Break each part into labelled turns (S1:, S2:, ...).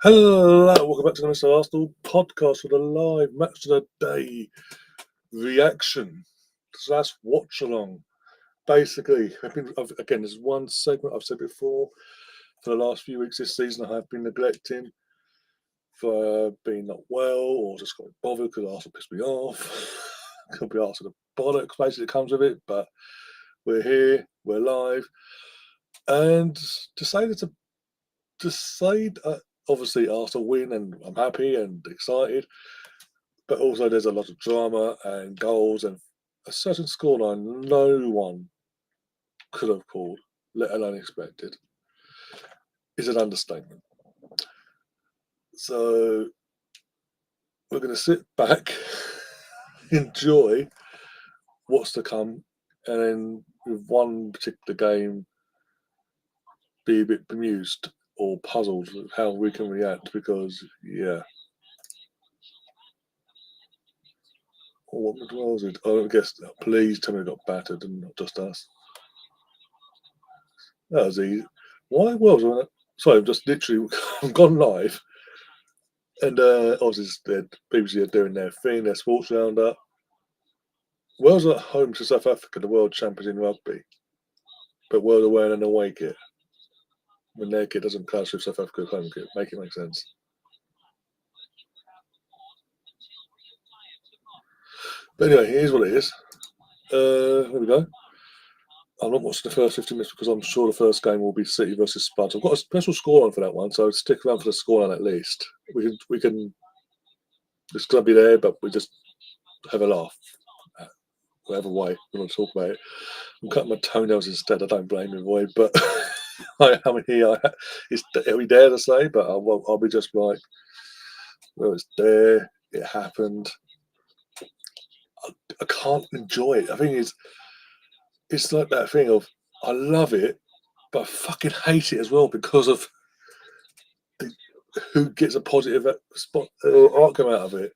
S1: Hello, welcome back to the Mr. Arsenal podcast for the live match of the day reaction / watch along. Basically, again, there's one segment I've said before. For the last few weeks this season, I have been neglecting for being not well or just got bothered because Arsenal pissed me off. Could be Arsenal the bollocks basically comes with it, but we're here, we're live, and to say obviously Arsenal win and I'm happy and excited, but also there's a lot of drama and goals and a certain scoreline no one could have called, let alone expected, is an understatement. So we're going to sit back, enjoy what's to come, and then with one particular game be a bit bemused or puzzled with how we can react because, yeah. What was it? I guess, please tell me we got battered and not just us. That was easy. Why was I? Sorry, I've just literally gone live. And obviously, the BBC are doing their thing, their sports roundup. Wales are at home to South Africa, the world champions in rugby. But Wales are wearing an away kit. When their kit doesn't clash with South Africa's home kit. Make it make sense. But anyway, here's what it is. Here we go. I'm not watching the first 15 minutes because I'm sure the first game will be City versus Spuds. I've got a special scoreline for that one, so stick around for the scoreline at least. We can. It's going to be there, but we just have a laugh. Whatever way we want to talk about it. I'm cutting my toenails instead. I don't blame you, boy, but I mean, it'll be there to say, but I'll be just like, well, it's there. It happened. I can't enjoy it. I think it's like that thing of I love it, but I fucking hate it as well because of who gets a positive outcome out of it.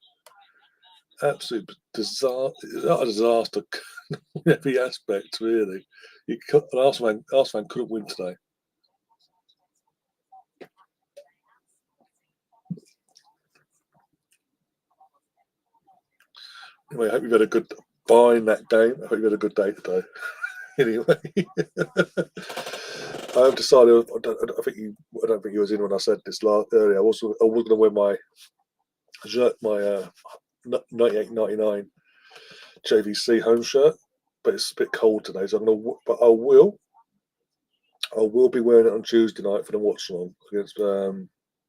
S1: Absolute disaster. Not a disaster in every aspect, really. An Arsenal fan couldn't win today. Anyway, I hope you've had a good buying that game. I hope you've had a good day today. Anyway, I've decided. I don't think you was in when I said this earlier. I was going to wear my shirt, my 98-99 JVC home shirt, but it's a bit cold today, so But I will be wearing it on Tuesday night for the Watchalong against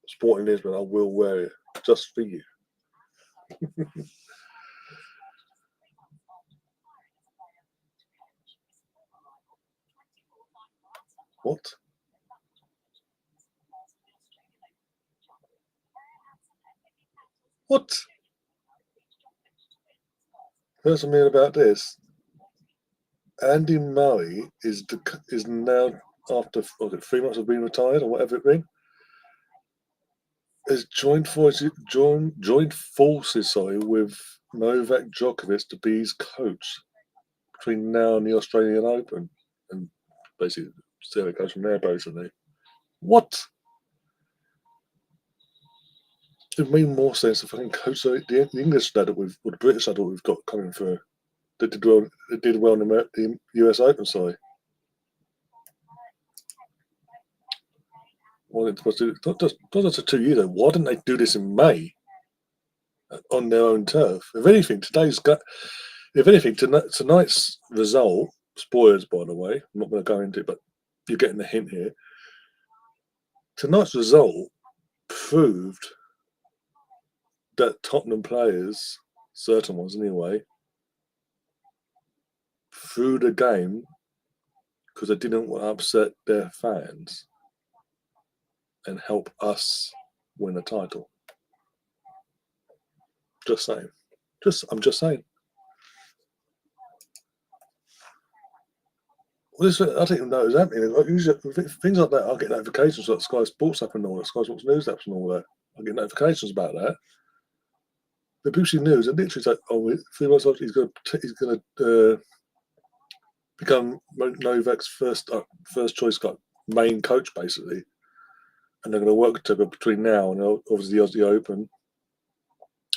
S1: Sporting Lisbon. I will wear it just for you. What? What? Here's something about this. Andy Murray is now, after 3 months of being retired or whatever it been, has joined forces with Novak Djokovic to be his coach between now and the Australian Open, and basically see how it goes from there. Basically, what? It made more sense if I can coach the English lad or the British lad that we've got coming through. That did well in the US Open, sorry. Well, it was not just 2 years. Why didn't they do this in May on their own turf? If anything, tonight's result, spoilers by the way, I'm not going to go into it, but you're getting the hint here. Tonight's result proved that Tottenham players, certain ones anyway, threw the game because they didn't want to upset their fans and help us win a title. Just saying. I'm just saying. Well, I didn't even know it was happening. Usually, things like that, I get notifications like Sky Sports app and all that, Sky Sports News apps and all that. I get notifications about that. The BBC News are literally like, oh, 3 months after he's going to become Novak's first choice main coach, basically. and they're going to work together between now and obviously the Aussie Open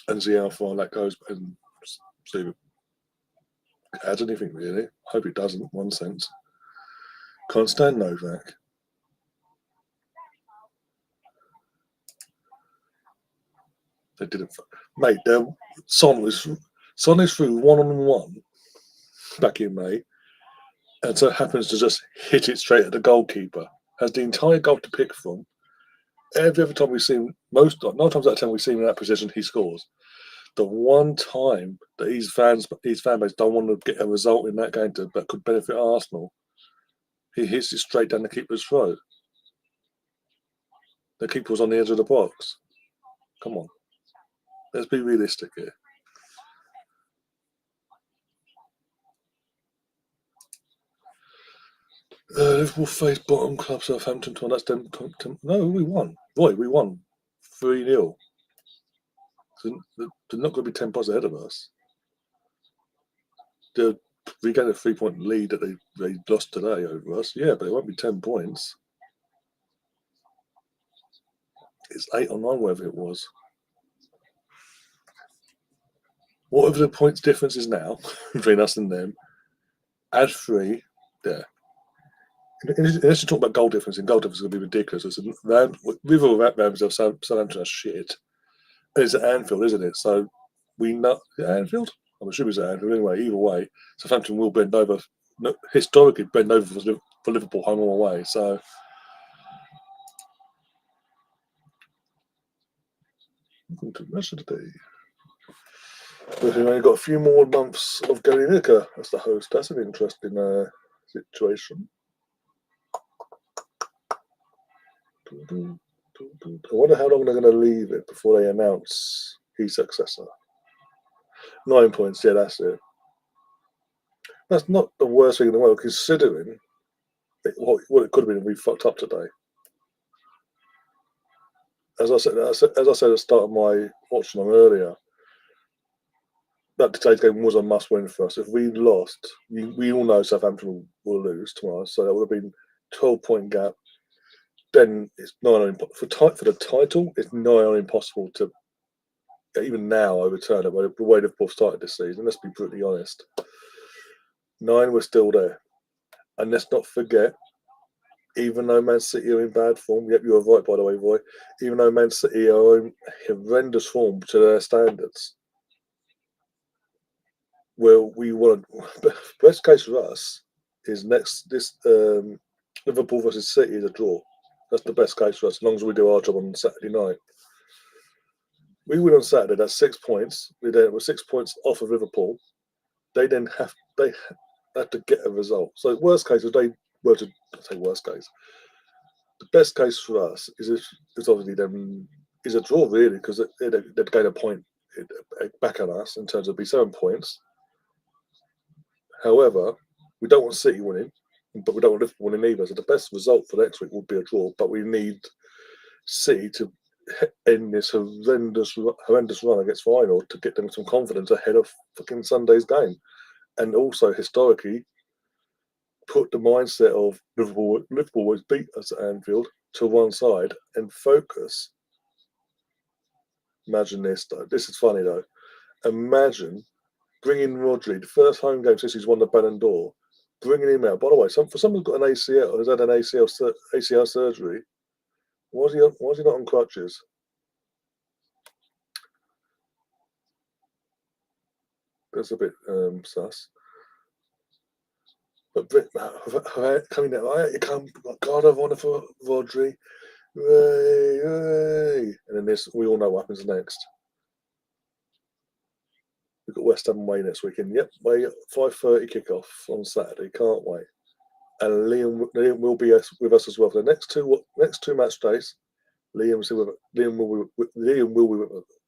S1: and see how far that goes and see if it adds anything really. Hope it doesn't, in one sense. Can't stand Novak. They didn't, mate. Son is through 1-on-1 back in May, and so happens to just hit it straight at the goalkeeper. Has the entire goal to pick from. Every other time we've seen, 9 times out of 10 we've seen in that position, he scores. The one time that his fan base don't want to get a result in that game that could benefit Arsenal, he hits it straight down the keeper's throat. The keeper was on the edge of the box. Come on. Let's be realistic here. Liverpool face bottom club Southampton. That's them. No, we won. Roy, we won 3-0. So they're not going to be 10 points ahead of us. We get a 3-point lead that they lost today over us. Yeah, but it won't be 10 points. It's 8 or 9, whatever it was. Whatever the points difference is now between us and them, add 3 there. Unless you talk about goal difference, and goal difference is going to be ridiculous. With all that, Southampton are shit. It's at Anfield, isn't it? So we know Anfield. I'm assuming it's at Anfield anyway. Either way, Southampton will bend over. Historically, bend over for Liverpool home or away. So welcome to the rest of the day. We've only got a few more months of Gary Lineker as the host. That's an interesting situation. I wonder how long they're going to leave it before they announce his successor. 9 points, yeah, that's it. That's not the worst thing in the world, considering what it could have been if we fucked up today. As I said at the start of my Watchalong earlier, that today's game was a must-win for us. If we lost, we all know Southampton will lose tomorrow, so that would have been 12-point gap. Then it's nigh on for the title. It's nigh on impossible to even now overturn it. The way Liverpool started this season, let's be brutally honest. 9 were still there, and let's not forget. Even though Man City are in bad form, yep, you were right by the way, Roy. Even though Man City are in horrendous form to their standards, well, we want best case for us is Liverpool versus City is a draw. That's the best case for us, as long as we do our job on Saturday night. We win on Saturday. That's 6 points. We're 6 points off of Liverpool. They have to get a result. So worst case, if they were to say worst case, the best case for us is obviously them is a draw really, because they'd gain a point back on us in terms of be 7 points. However, we don't want City winning, but we don't want Liverpool winning either. So the best result for next week would be a draw, but we need City to end this horrendous run against Feyenoord to get them some confidence ahead of fucking Sunday's game, and also historically put the mindset of Liverpool always beat us at Anfield to one side and focus. Imagine this though. This is funny though. Imagine bringing Motd, the first home game since he's won the Ballon d'Or, bringing him out. By the way, for someone who's got an ACL, has had an ACL surgery, why is he not on crutches? That's a bit sus. But coming down, God, I've won it for Rodri. And then we all know what happens next. We've got West Ham away next weekend. Yep, 5:30 kickoff on Saturday. Can't wait. And Liam will be with us as well for the next two match days. Liam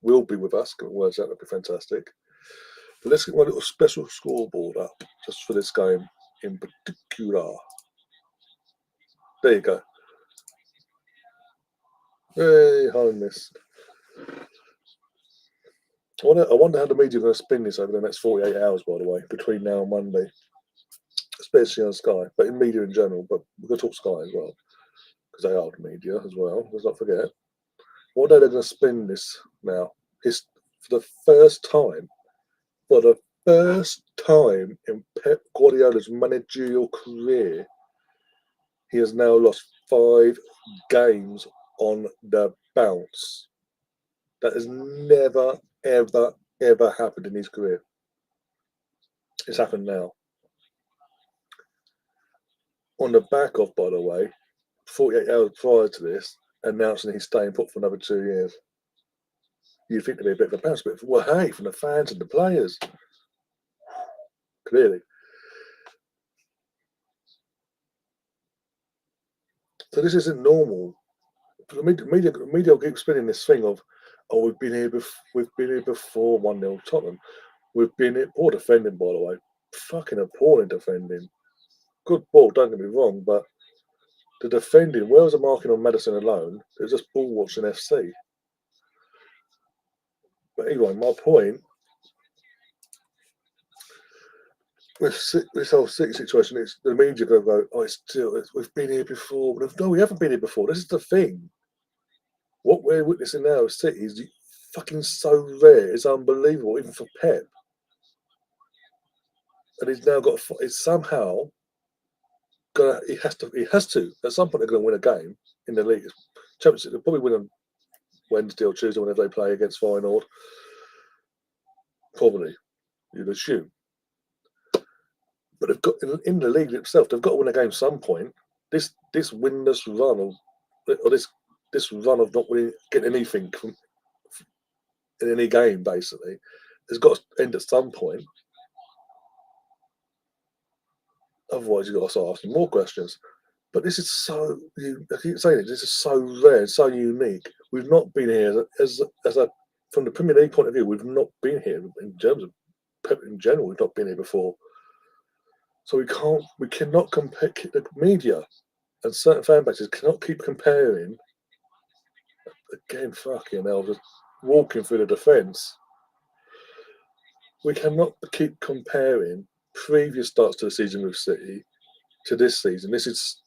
S1: will be with us. Get the words out. That'd be fantastic. But let's get my little special scoreboard up just for this game in particular. There you go. Hey, home miss. I wonder how the media are going to spin this over the next 48 hours, by the way, between now and Monday, especially on Sky, but in media in general. But we're going to talk Sky as well, because they are the media as well. Let's not forget. What are they going to spin this now? It's for the first time. For the first time in Pep Guardiola's managerial career, he has now lost 5 games on the bounce. That has never, ever, ever happened in his career. It's happened now. On the back of, by the way, 48 hours prior to this, announcing he's staying put for another 2 years. You'd think there'd be a bit of a bounce, but well, hey, from the fans and the players, clearly. So this isn't normal. The media will keep spinning this thing of, oh, we've been here before 1-0 Tottenham. We've been here, poor defending, by the way. Fucking appalling defending. Good ball, don't get me wrong, but the defending, where was the marking on Maddison alone? It was just ball watching FC. But anyway, my point with this whole City situation is the media going to go, oh, we've been here before. But no, we haven't been here before. This is the thing. What we're witnessing now at City is fucking so rare. It's unbelievable, even for Pep. And he's now got. It's somehow gonna. He has to. At some point, they're going to win a game in the league. Championship. They'll probably win on Wednesday or Tuesday whenever they play against Feyenoord. Probably, you'd assume. But they've got in the league itself. They've got to win a game some point. This winless run or this run of not winning, getting anything from, in any game, basically, has got to end at some point. Otherwise, you've got to start asking more questions. But this is so, I keep saying it, this is so rare, so unique. We've not been here from the Premier League point of view, we've not been here in terms of Pep in general, we've not been here before. So we cannot compare, the media and certain fan bases cannot keep comparing, again, fucking hell, just walking through the defence. We cannot keep comparing previous starts to the season with City to this season. This is,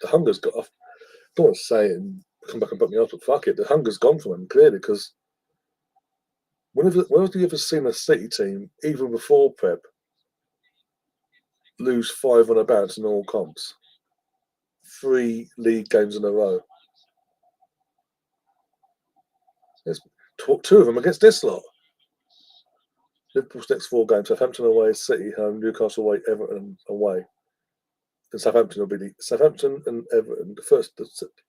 S1: the hunger's got off. I don't want to say it and come back and put me off, but fuck it, the hunger's gone from them, clearly, because when have you ever seen a City team, even before Pep, lose 5 on a bounce in all comps? 3 league games in a row. There's 2 of them against this lot. Liverpool's next 4 games: Southampton away, City home, Newcastle away, Everton away. And Southampton will be Southampton and Everton. The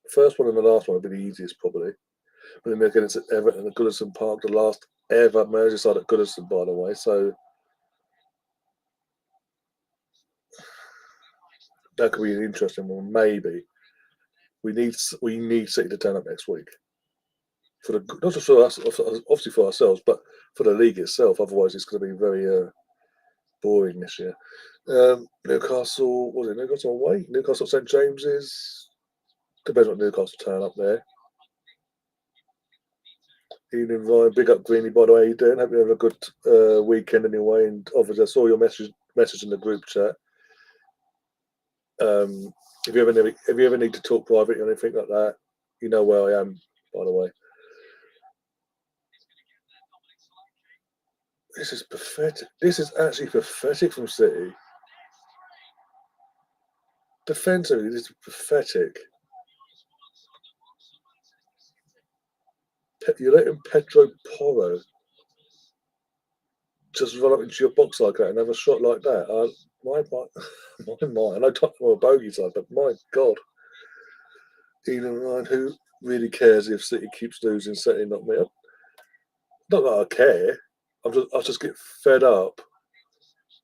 S1: first one and the last one will be the easiest probably. But then again, it's at Everton at Goodison Park, the last ever Merseyside at Goodison, by the way. So that could be an interesting one. Maybe we need City to turn up next week for not just for us, obviously for ourselves, but for the league itself. Otherwise, it's going to be very boring this year. Newcastle, was it Newcastle away? Newcastle St James's. Depends what Newcastle turn up there. Evening, Ryan. Big up, Greeny, by the way. How you doing? Hope you have a good weekend anyway. And obviously, I saw your message in the group chat. If you ever need to talk privately or anything like that, you know where I am, by the way. This is pathetic. This is actually pathetic from City. Defensively, this is pathetic. You're letting Pedro Porro just run up into your box like that and have a shot like that. My, I know Tottenham are a bogey side, but my God. Ian Ryan, who really cares if City keeps losing, City not me? Not that I care. I just get fed up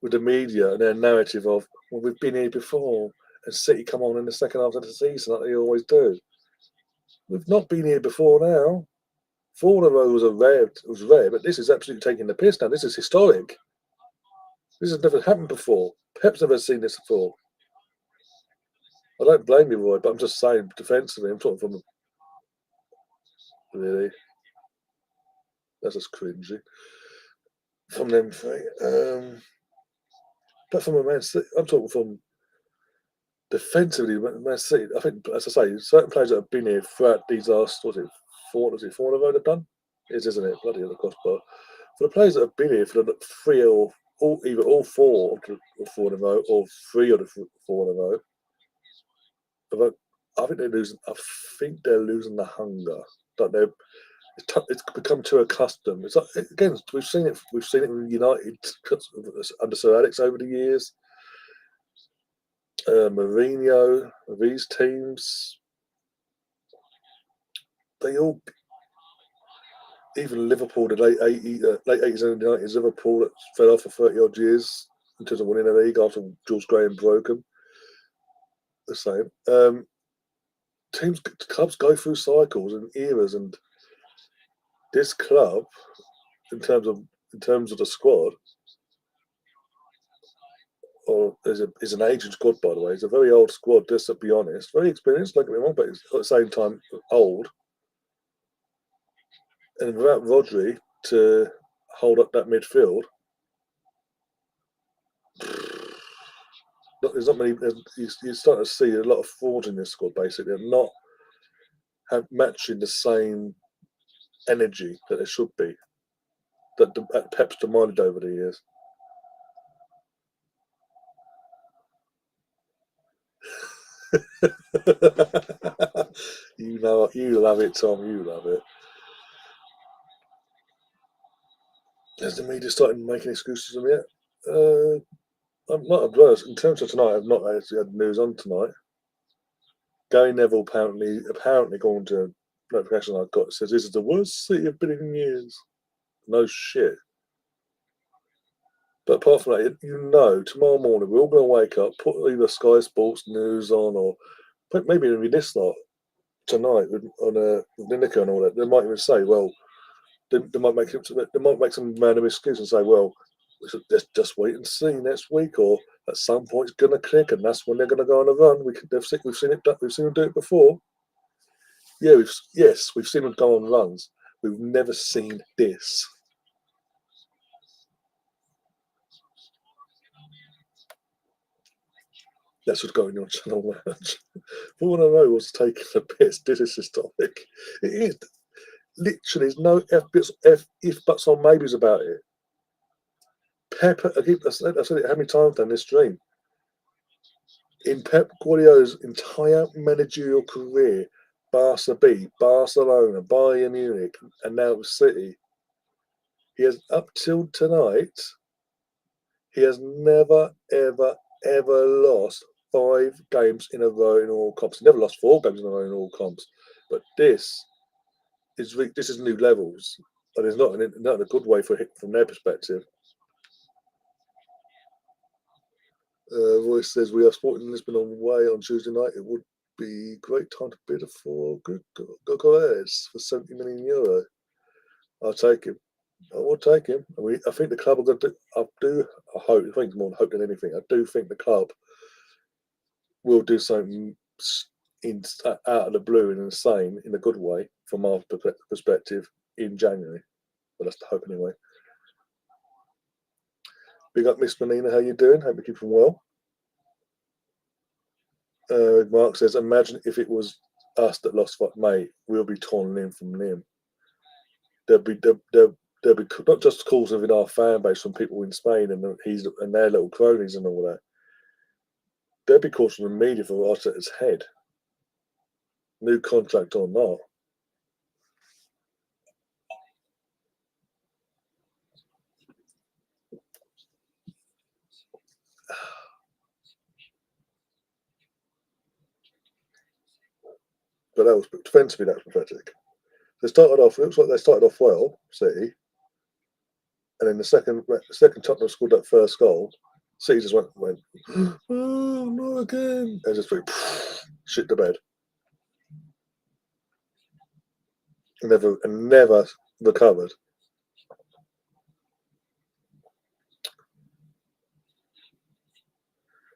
S1: with the media and their narrative of, well, we've been here before, and City come on in the second half of the season like they always do. We've not been here before now. 4 in a row was rare, but this is absolutely taking the piss now. This is historic. This has never happened before. Pep's never seen this before. I don't blame you, Roy, but I'm just saying defensively. I'm talking from really. That's just cringy from them 3. But from a Man City, I'm talking from defensively, Man City, I think, as I say, certain players that have been here throughout these last, was it 4 in a row they've done? It is, isn't it? Bloody hell, the crossbar. For the players that have been here for the three or all, either all four or 4 in a row, or three of the 4 in a row, I think they're losing. I think they're losing the hunger. That it's become too accustomed. It's like, again, we've seen it. We've seen it with United under Sir Alex over the years. Mourinho, these teams, they all, even Liverpool, the late 80s and 90s, Liverpool that fell off for 30 odd years in terms of winning a league after George Graham broke them. The same. Clubs go through cycles and eras, and this club, in terms of the squad, or is an aging squad, by the way. It's a very old squad, just to be honest. Very experienced, don't get me wrong, but it's at the same time old. And without Rodri to hold up that midfield, there's not many. You're starting to see a lot of frauds in this squad. Basically, they're not matching the same energy that they should be. That Pep's demanded over the years. You know, you love it, Tom. You love it. Has the media started making excuses of it yet? I'm not adverse. In terms of tonight, I've not actually had news on tonight. Gary Neville apparently going to a notification I got, says this is the worst City have been in years. No shit. But apart from that, tomorrow morning we're all going to wake up, put either Sky Sports News on, or maybe even this lot tonight on Lineker and all that. They might even say, well, they might make some random excuse and say, well, let's just wait and see next week, or at some point it's going to click, and that's when they're going to go on a run. We've seen them do it before. Yeah, we've seen them go on runs. We've never seen this. That's what's going on Channel Lounge. All I know was taking the piss. This is this topic. It is literally, there's no if buts or maybes about it. Pep, I've said it how many times down this stream. In Pep Guardiola's entire managerial career, Barca B, Barcelona, Bayern Munich, and now City, he has, up till tonight, he has never, ever, ever lost 5 games in a row in all comps. He never lost 4 games in a row in all comps. But this is new levels, and it's not in a good way from their perspective. Royce says we are Sporting Lisbon on way on Tuesday night. It would be great time to bid for Gogoles for €70 million. I'll take him. I will take him. I think the club are going to. I hope. I think it's more than hope than anything. I do think the club will do something out of the blue and insane in a good way from our perspective in January. But that's the hope anyway. Big up, Miss Menina. How you doing? Hope you're keeping well. Mark says, imagine if it was us that lost, mate, we'll be torn limb from limb. There'll be not just calls within our fan base from people in Spain and their little cronies and all that. There'll be calls from the media for Arteta's head. New contract or not. But that was defensively, that's pathetic. It looks like they started off well, City, and then the second Tottenham scored that first goal. City just went, oh, not again, and just went, shit the bed. Never recovered.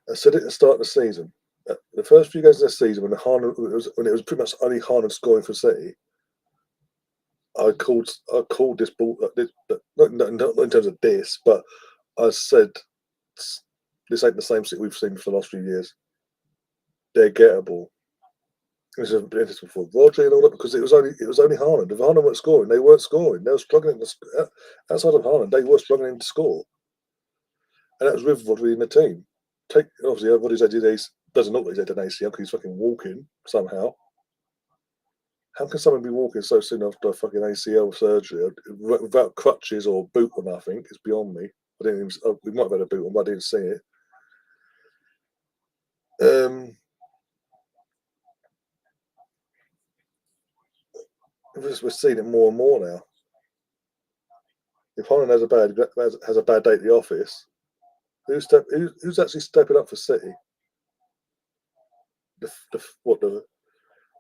S1: I said it at the start of the season. The first few games of the season, when it was pretty much only Haaland scoring for City, I called this ball, not in terms of this, but I said this ain't the same City we've seen for the last few years. they're gettable. It was interesting for Rodri and all that because it was only Haaland. If Haaland weren't scoring, they weren't scoring. They were struggling outside of Haaland. They were struggling to score, and that was with Rodri in the team. Obviously everybody's doesn't look like he's had an ACL because he's fucking walking somehow. How can someone be walking so soon after a fucking ACL surgery without crutches or boot or nothing? It's beyond me. I didn't even. We might have had a boot on, but I didn't see it. We're seeing it more and more now. If Holland has a bad day at the office, who's actually stepping up for City?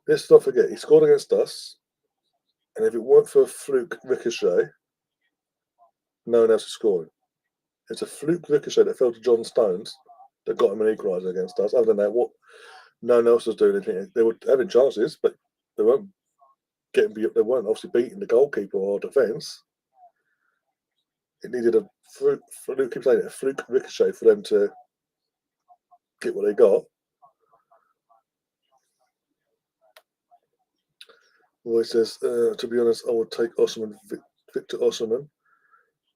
S1: Let's not forget he scored against us, and if it weren't for a fluke ricochet, no one else is scoring. It's a fluke ricochet that fell to John Stones that got him an equaliser against us. Other than that, no one else was doing anything. They were having chances, but they weren't they weren't obviously beating the goalkeeper or defence. It needed a fluke ricochet for them to get what they got. Well, he says, to be honest, I would take Victor Osimhen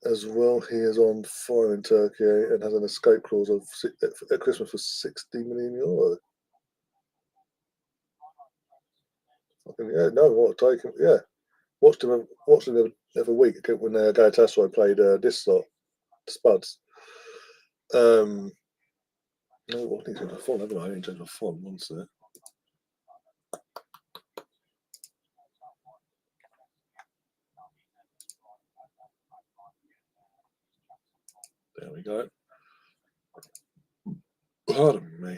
S1: as well. He is on fire in Turkey and has an escape clause at Christmas for €60 million. Yeah, no, what take him? Yeah, watched him the other week when Galatasaray played this lot, Spuds. No, I think it's in the font, haven't I? I didn't change the font once there. There we go. Pardon me.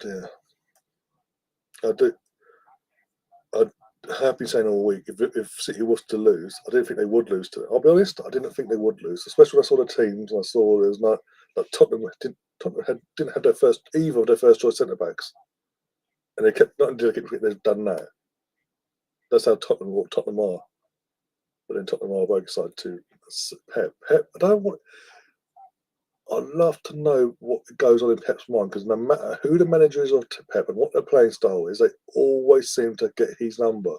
S1: Dear. I have been saying all week, if City was to lose, I didn't think they would lose to it. I'll be honest, I didn't think they would lose, especially when I saw the teams and I saw there was not like Tottenham didn't have either of their first choice centre backs, and they kept not until they've done that. That's how Tottenham are. But then Tottenham are very excited to Pep. I'd love to know what goes on in Pep's mind because no matter who the manager is of Pep and what their playing style is, they always seem to get his number.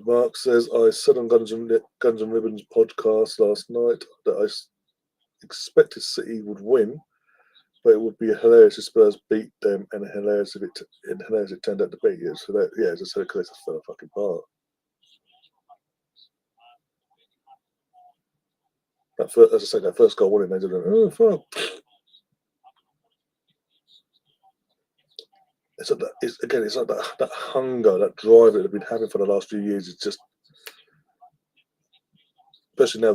S1: Mark says, I said on Guns and Ribbons podcast last night that I expected City would win, but it would be hilarious if Spurs beat them and hilarious if it turned out to beat you. So as I said, because they fell fucking apart. As I said, that first goal winning, they didn't. Oh fuck! It's like that hunger, that drive that they've been having for the last few years. It's just, especially now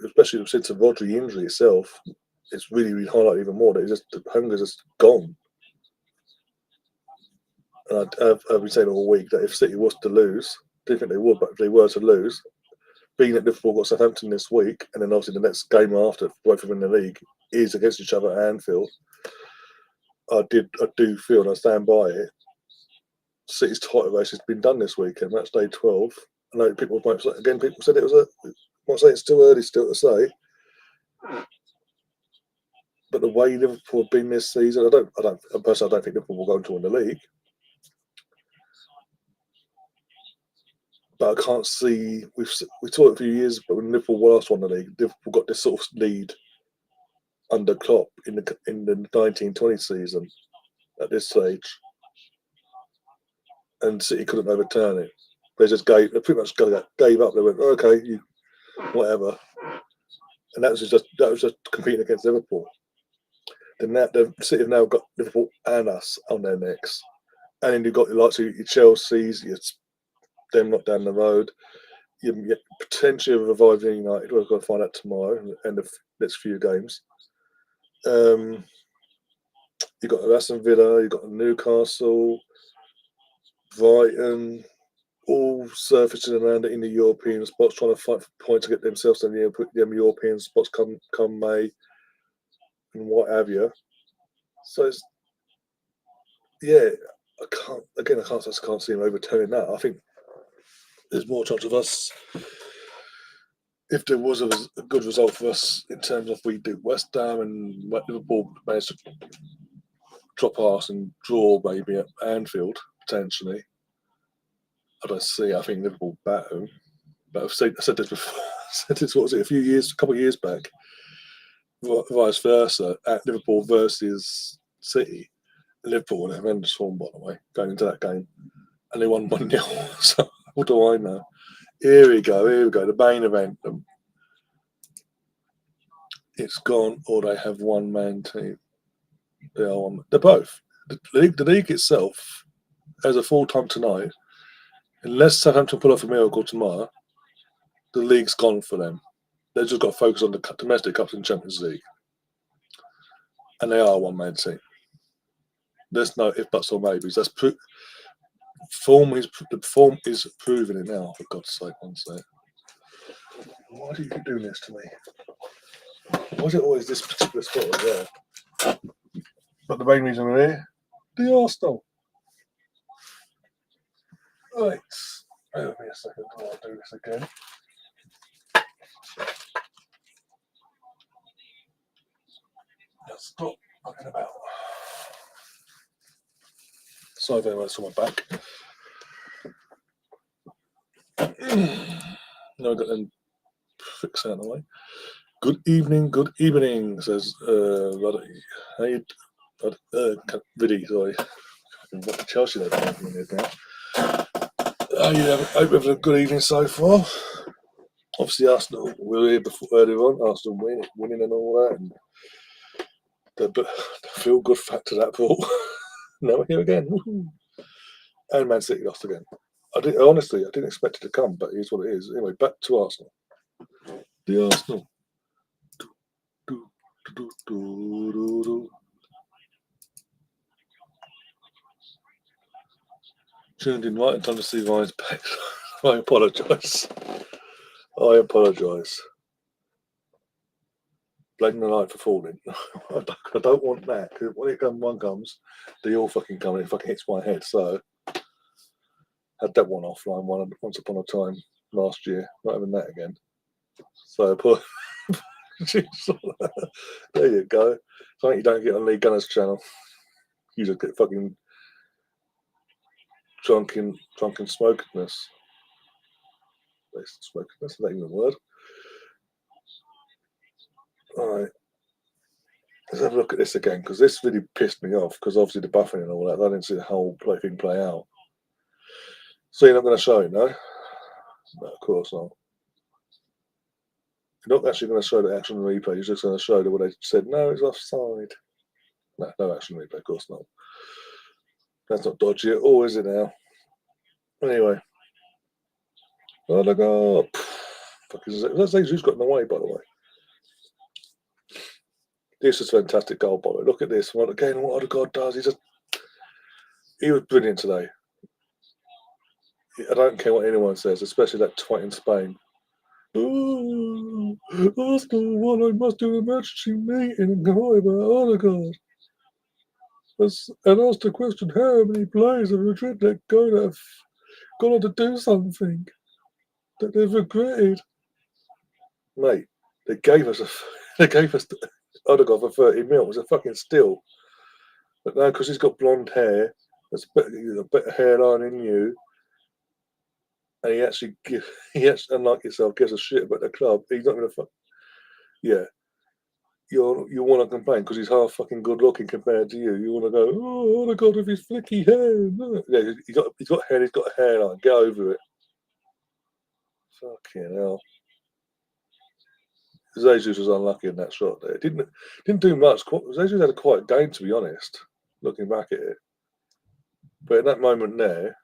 S1: especially since the Rodri injury itself, it's really highlighted even more that the hunger's just gone. And I've been saying all week that if City was to lose, I don't think they would, but if they were to lose, being that Liverpool got Southampton this week, and then obviously the next game after, both of them in the league, is against each other at Anfield. I do feel, and I stand by it, City's title race has been done this weekend. That's day 12. I know people said it was might say it's too early still to say, but the way Liverpool have been this season, personally, I don't think Liverpool will go on to win the league. But I can't see. We saw it a few years, but when Liverpool last won the league, Liverpool got this sort of lead under Klopp in the 1920 season at this stage, and City couldn't overturn it. They pretty much gave up. They went, okay, whatever, and that was just competing against Liverpool. Then the City have now got Liverpool and us on their necks, and then you've got your Chelsea's, them not down the road. You potentially reviving United. We're going to find out tomorrow and the next few games. You've got Aston Villa, you've got Newcastle, Brighton, all surfacing around in the European spots, trying to fight for points to get themselves in the European spots come May and what have you. So yeah, I just can't see him overturning that. I think there's more chance of us, if there was a good result for us in terms of we do West Ham and Liverpool managed to drop arse and draw maybe at Anfield potentially. I don't see. I think Liverpool bat them. But I said this before. I said this, what was it, a couple of years back, vice versa, at Liverpool versus City. Liverpool were horrendous form, by the way, going into that game. And they won 1-0. So what do I know? Here we go, the main event. It's gone, or they have one-man team. They're both. The league itself, as a full-time tonight, unless Southampton pull off a miracle tomorrow, the league's gone for them. They've just got to focus on the domestic cups and Champions League. And they are a one-man team. There's no if, buts, or maybes. The form is proving it now, for God's sake, one sec. Why do you keep doing this to me? Why is it always this particular spot right there? But the main reason we're here, the Arsenal. Right. Wait with me a second while I do this again. Now stop fucking about. Sorry if anyone's on my back. No, I got them fixed out of the way. Good evening, says Viddy, sorry. What the Chelsea they're playing in here now. I hope you're having a good evening so far. Obviously, Arsenal, we were here before earlier on. Arsenal winning and all that, and the feel good factor that ball. Now we're here again. Woo-hoo. And Man City lost again. I didn't expect it to come, but here's what it is. Anyway, back to Arsenal. The Arsenal. Tuned in right in time to see Ryan's back. I apologise. Blame the night for falling. I don't want that, because when one comes, they all fucking come and it fucking hits my head. So, had that one offline once upon a time last year. Not having that again. So, there you go. Something you don't get on Lee Gunner's channel. You just get fucking drunken smokedness. Smokenness, is that even a word? Alright. Let's have a look at this again, because this really pissed me off, because obviously the buffering and all that, I didn't see the whole thing play out. So you're not going to show it, no? No, of course not. You're not actually going to show the action replay, you're just going to show what they said, no, it's offside. No action replay, of course not. That's not dodgy at all, is it now? Anyway. Oh, look, oh. That's who's got in the way, by the way. This is a fantastic goal, by the way. Look at this. Again, what Odegaard does, he was brilliant today. I don't care what anyone says, especially that twat in Spain. Oh, Arsenal won, I must do an emergency meeting and go about Odegaard. And asked the question, how many players of Madrid that have gone on to do something that they've regretted? Mate, they gave us Odegaard for 30 mil. It was a fucking steal. But now, because he's got blonde hair, that's a better hairline than you, and he actually, unlike yourself, gives a shit about the club. He's not going to yeah. You want to complain because he's half fucking good looking compared to you. You want to go, oh my god, with his flicky hair. No. Yeah, he's got hair. He's got a hairline. Get over it. Fucking hell. Jesus was unlucky in that shot there. Didn't do much. Jesus had a quiet game, to be honest. Looking back at it, but in that moment there,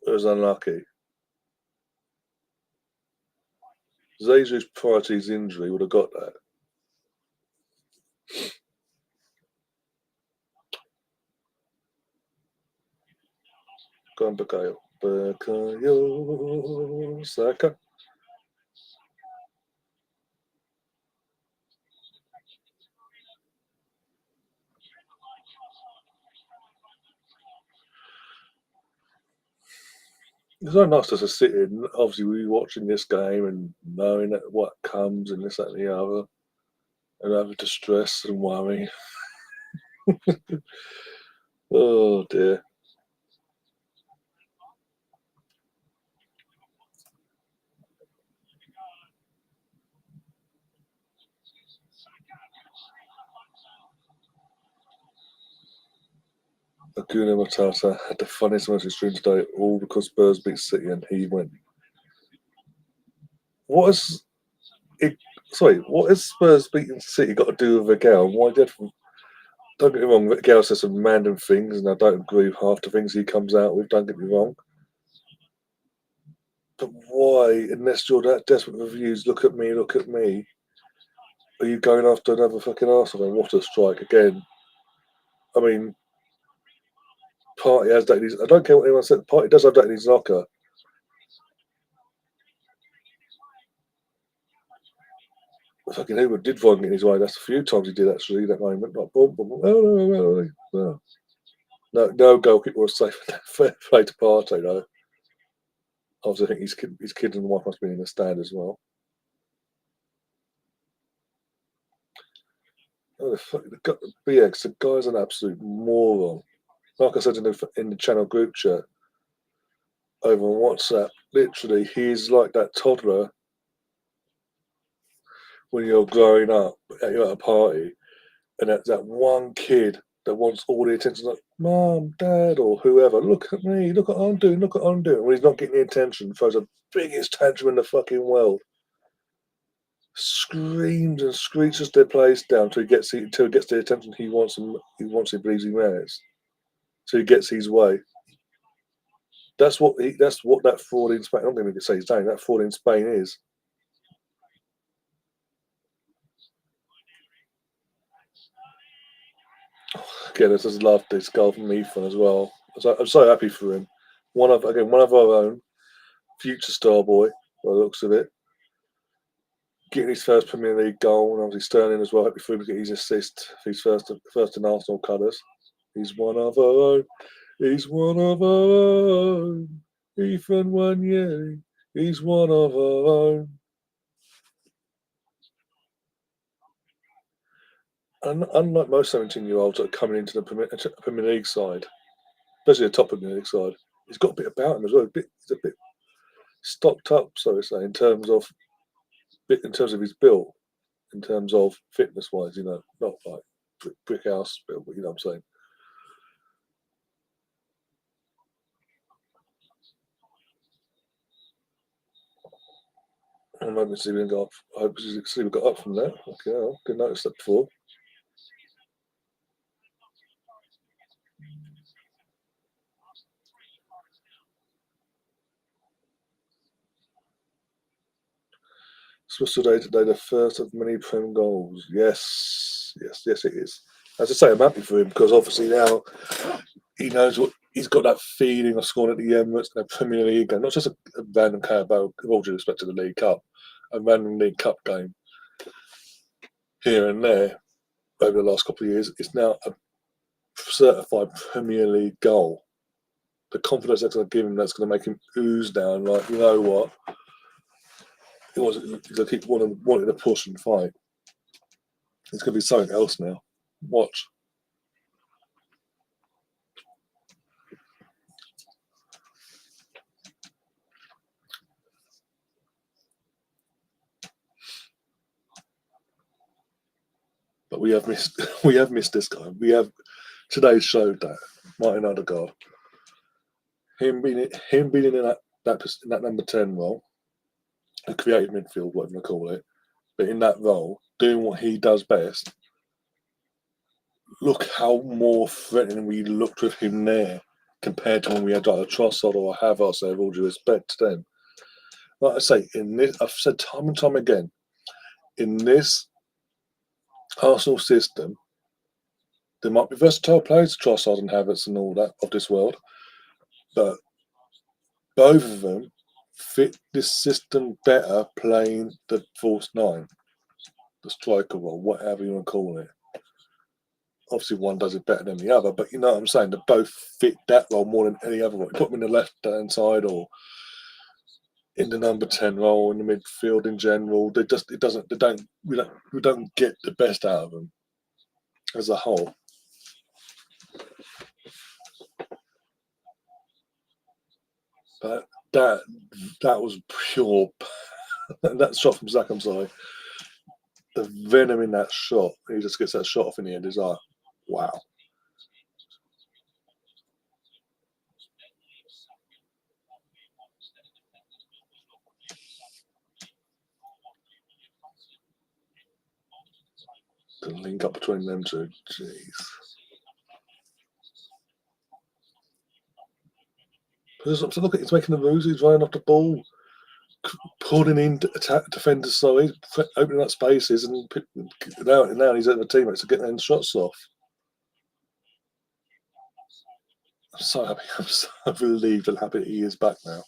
S1: it was unlucky. Jesus, prior to his injury, would have got that. Go on, Bakayo. Bakayo Saka. It's so nice just to sit in. Obviously, we watching this game and knowing that what comes and this, that, and the other, and having to stress and worry. Oh dear. Aguna Matata had the funniest message stream today, all because Spurs beat City and he went. What is it? Sorry, what has Spurs beating City got to do with Miguel? Why did? Don't get me wrong, Miguel says some random things, and I don't agree with half the things he comes out with. Don't get me wrong, but why, unless you're that desperate for views, look at me, are you going after another fucking Arsenal? And what a strike again! I mean, Party has that in his. I don't care what anyone said. Party does have that in his locker. Fucking Hayward did find in his way. That's a few times he did actually. That moment, like boom, boom, boom. Oh, no. No goalkeeper was safe. Fair play to Partey though. Obviously, I think his kid and wife must have been in the stand as well. Oh, the BX, the guy's an absolute moron. Like I said in the channel group chat over on WhatsApp, literally, he's like that toddler when you're growing up, you're at a party, and that one kid that wants all the attention, like mom, dad, or whoever. Look at me, look at what I'm doing, look at what I'm doing. When he's not getting the attention, throws the biggest tantrum in the fucking world. Screams and screeches their place down until he gets the attention he wants and he believes he merits. So he gets his way. That's what that fraud in Spain. I'm not going to say his name. That fraud in Spain is. Again, this is love this goal from Ethan as well. So I'm so happy for him. One of our own, future star boy, by the looks of it, getting his first Premier League goal, and obviously Sterling as well. Happy for him to get his assist for his first in Arsenal colours. He's one of our own. He's one of our own. Ethan Wanye. He's one of our own. And unlike most 17-year-olds that are coming into the Premier League side, especially the top Premier League side, he's got a bit about him as well. He's a bit stocked up, so to say, in terms of his build, in terms of fitness wise, not like brick house build, but you know what I'm saying. I'm hoping Steven got up. I hope Steven got up from that. Okay, I didn't notice that before. Swiss today, the first of many Prem goals. Yes, it is. As I say, I'm happy for him because obviously now he knows what he's got that feeling of scoring at the Emirates and a Premier League game, not just a random Carabao, with all due respect to the League Cup, a random League Cup game here and there over the last couple of years. It's now a certified Premier League goal. The confidence that's going to give him, that's going to make him ooze down. Like, you know what? He's going to keep wanting to push and fight. It's going to be something else now. Watch. But we have missed we have missed this guy. We have today showed that Martin Odegaard, him being in that number 10 role, a creative midfield, whatever you call it, but in that role, doing what he does best. Look how more threatening we looked with him there compared to when we had like a Trossard or a Havertz there, with all due respect to them. Like I say, in this, I've said time and time again, in this Arsenal system, there might be versatile players, Trossard and Havertz and all that of this world, but both of them fit this system better playing the false nine, the striker role, whatever you want to call it. obviously one does it better than the other, but you know what I'm saying? They both fit that role more than any other role. You put them in the left-hand side or in the number 10 role in the midfield in general. We don't get the best out of them as a whole. But that was pure. That shot from Zach, I'm sorry. The venom in that shot. He just gets that shot off in the end. Is like, wow. The link up between them two. Jeez. So look, he's making the moves. He's running off the ball, pulling in defenders' sides, opening up spaces, and now he's at the teammates to get their shots off. I'm so happy. I'm so relieved and happy that he is back now.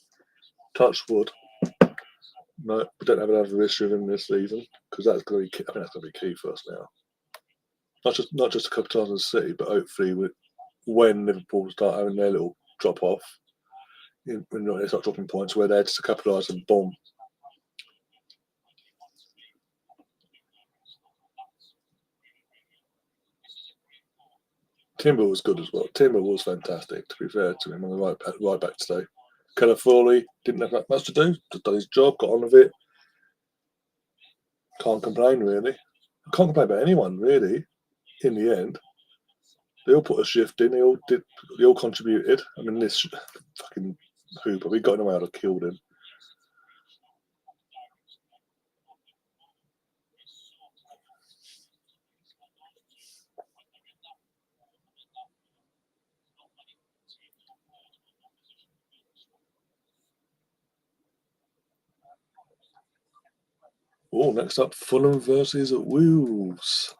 S1: Touch wood. No, we don't have another issue with him this season because that's going to be. I think that's going to be key for us now. Not just a couple of times in the City, but hopefully when Liverpool start having their little drop off, when they start dropping points, where they're just a couple of eyes and boom. Timber was good as well. Timber was fantastic, to be fair to him, on the right back today. Calafiori didn't have that much to do, just done his job, got on with it. Can't complain, really. Can't complain about anyone, really, in the end. They all put a shift in, they all contributed. I mean, this fucking Hooper, we got him out of killed him. Oh, next up, Fulham versus Wolves.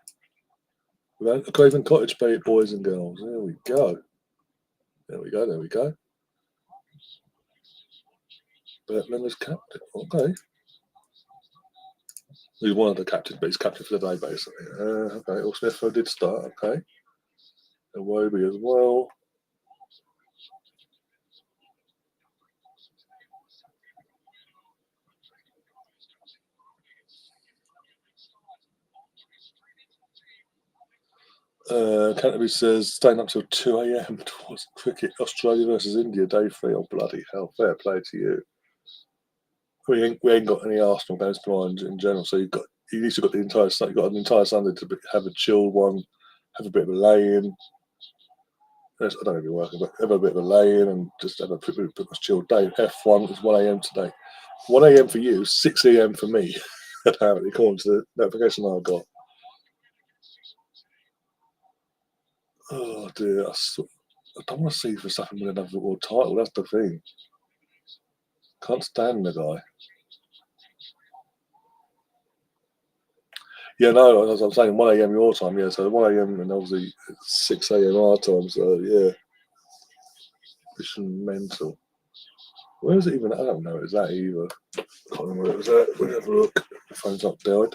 S1: Craven Cottage, boys and girls. There we go. There we go. Bertman is captain. Okay. He's one of the captains, but he's captain for the day, basically. Okay. All Smith did start. Okay. Iwobi as well. Canterbury says staying up till 2 a.m. towards cricket. Australia versus India, day 3. Oh, bloody hell. Fair play to you. We ain't got any Arsenal games tomorrow in general, so you've got got an entire Sunday to have a chilled one, have a bit of a lay-in. I don't know if you're working, but have a bit of a lay-in and just have a pretty much chilled day. F1 is 1 a.m. today. 1 a.m. for you, 6 a.m. for me, apparently, according to the notification I got. Oh dear, I don't want to see Verstappen win another world title. That's the thing. Can't stand the guy. Yeah, no, as I'm saying, 1 a.m. your time. Yeah, so 1 a.m. and obviously 6 a.m. our time. So yeah, it's mental. Where is it even? I don't know. Is that either? I can't remember where it was at. We'll have a look. The phone's up died.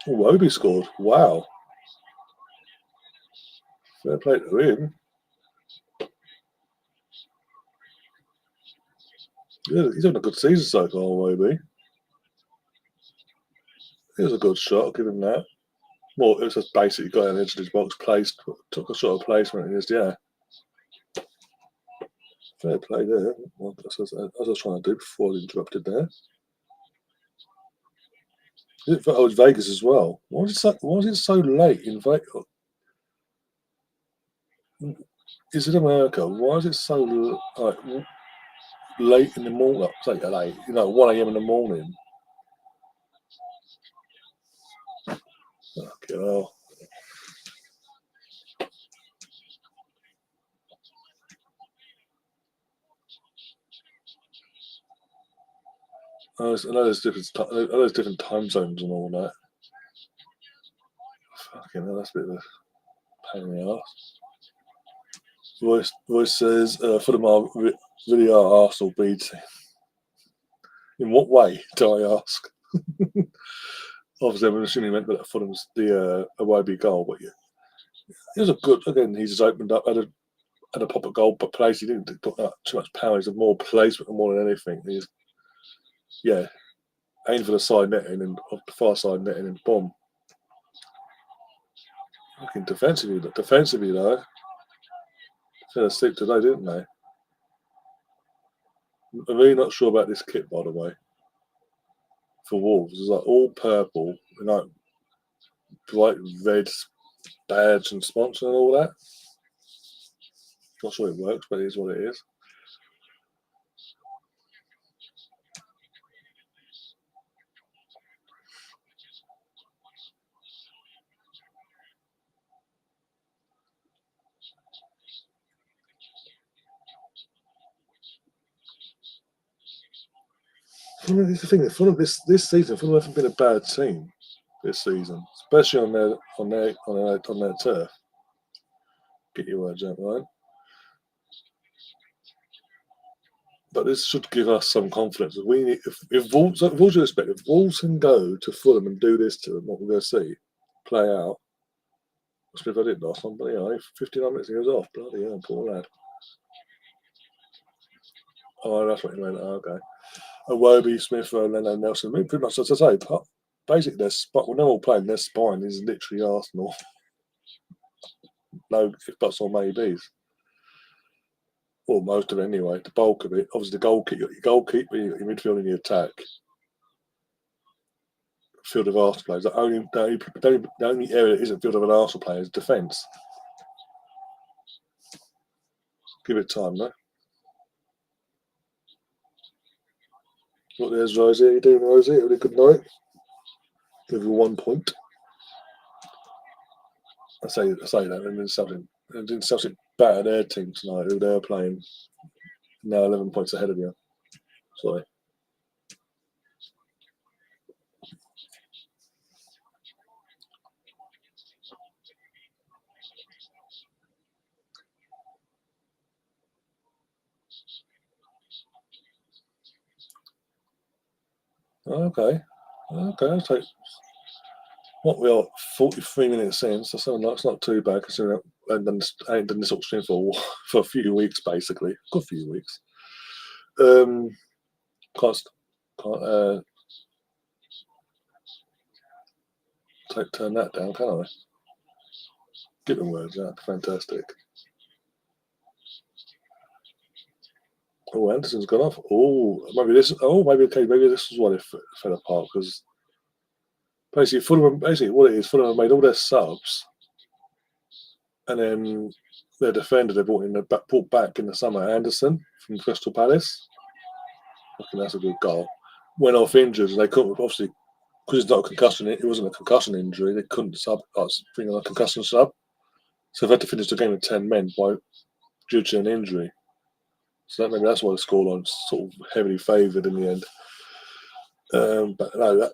S1: Oh, Obi scored. Wow. Fair play to him. Yeah, he's having a good season so far, Obi. It was a good shot. I'll give him that. Well, it was just basically got an edge of his box, took a shot of placement, and just, yeah. Fair play there. Well, as I was trying to do before I was interrupted there. It was Vegas as well. Why was it so late in Vegas? Is it America? Why is it so late in the morning? Say late, 1 a.m. in the morning. Fucking hell. I know there's different time zones and all that. Fucking hell, that's a bit of a pain in the ass. Voice says, for the video Arsenal beats. In what way, do I ask? Obviously, I'm assuming he meant that Fulham's the away goal, but yeah, he was a good. Again, he's just opened up, had a pop at goal, but place he didn't put that too much power. He's a more placement more than anything. He's aim for the side netting and off the far side netting and bomb. Looking defensively though, fell asleep today, didn't they? I'm really not sure about this kit, by the way. For Wolves, it's like all purple, like bright red badge and sponsor and all that. Not sure it works, but it is what it is. This is the thing. Fulham this season, Fulham haven't been a bad team this season, especially on their turf. Get your words out, right? But this should give us some confidence. We need, if Wolves, with all due respect, if Wolves can go to Fulham and do this to them, what we're going to see play out. Smith, I did last time, but yeah, 59 minutes he was off. Bloody hell, poor lad. Oh, that's what you meant. Oh, okay. Iwobi, Smith, Leno, Nelson. I mean, pretty much as I say, basically their spot. When they're all playing, their spine is literally Arsenal. No if buts or maybes. Well, most of it anyway. The bulk of it. Obviously, your goalkeeper, your midfield, and your attack. Field of Arsenal players. The only area that isn't field of an Arsenal player is defence. Give it time, though. Look, there's Rosie. How you doing, Rosie? Having a good night? Give you 1 point. I say that, and then something batter their team tonight, who they're playing now 11 points ahead of you. Sorry. Okay. I'll take what we are 43 minutes in, so it's not too bad considering I ain't done this sort of stream for a few weeks basically. Good few weeks. Can't turn that down, can I? Get the words out. Fantastic. Oh, Anderson's gone off. Maybe this is why they fell apart because basically what it is, Fulham have made all their subs, and then their defender they brought back in the summer, Anderson from Crystal Palace. I think that's a good goal. Went off injured, and they couldn't obviously because it's not a concussion. It wasn't a concussion injury. They couldn't bring on a concussion sub, so they've had to finish the game with 10 men due to an injury. So maybe that's why the scoreline's sort of heavily favoured in the end. But no,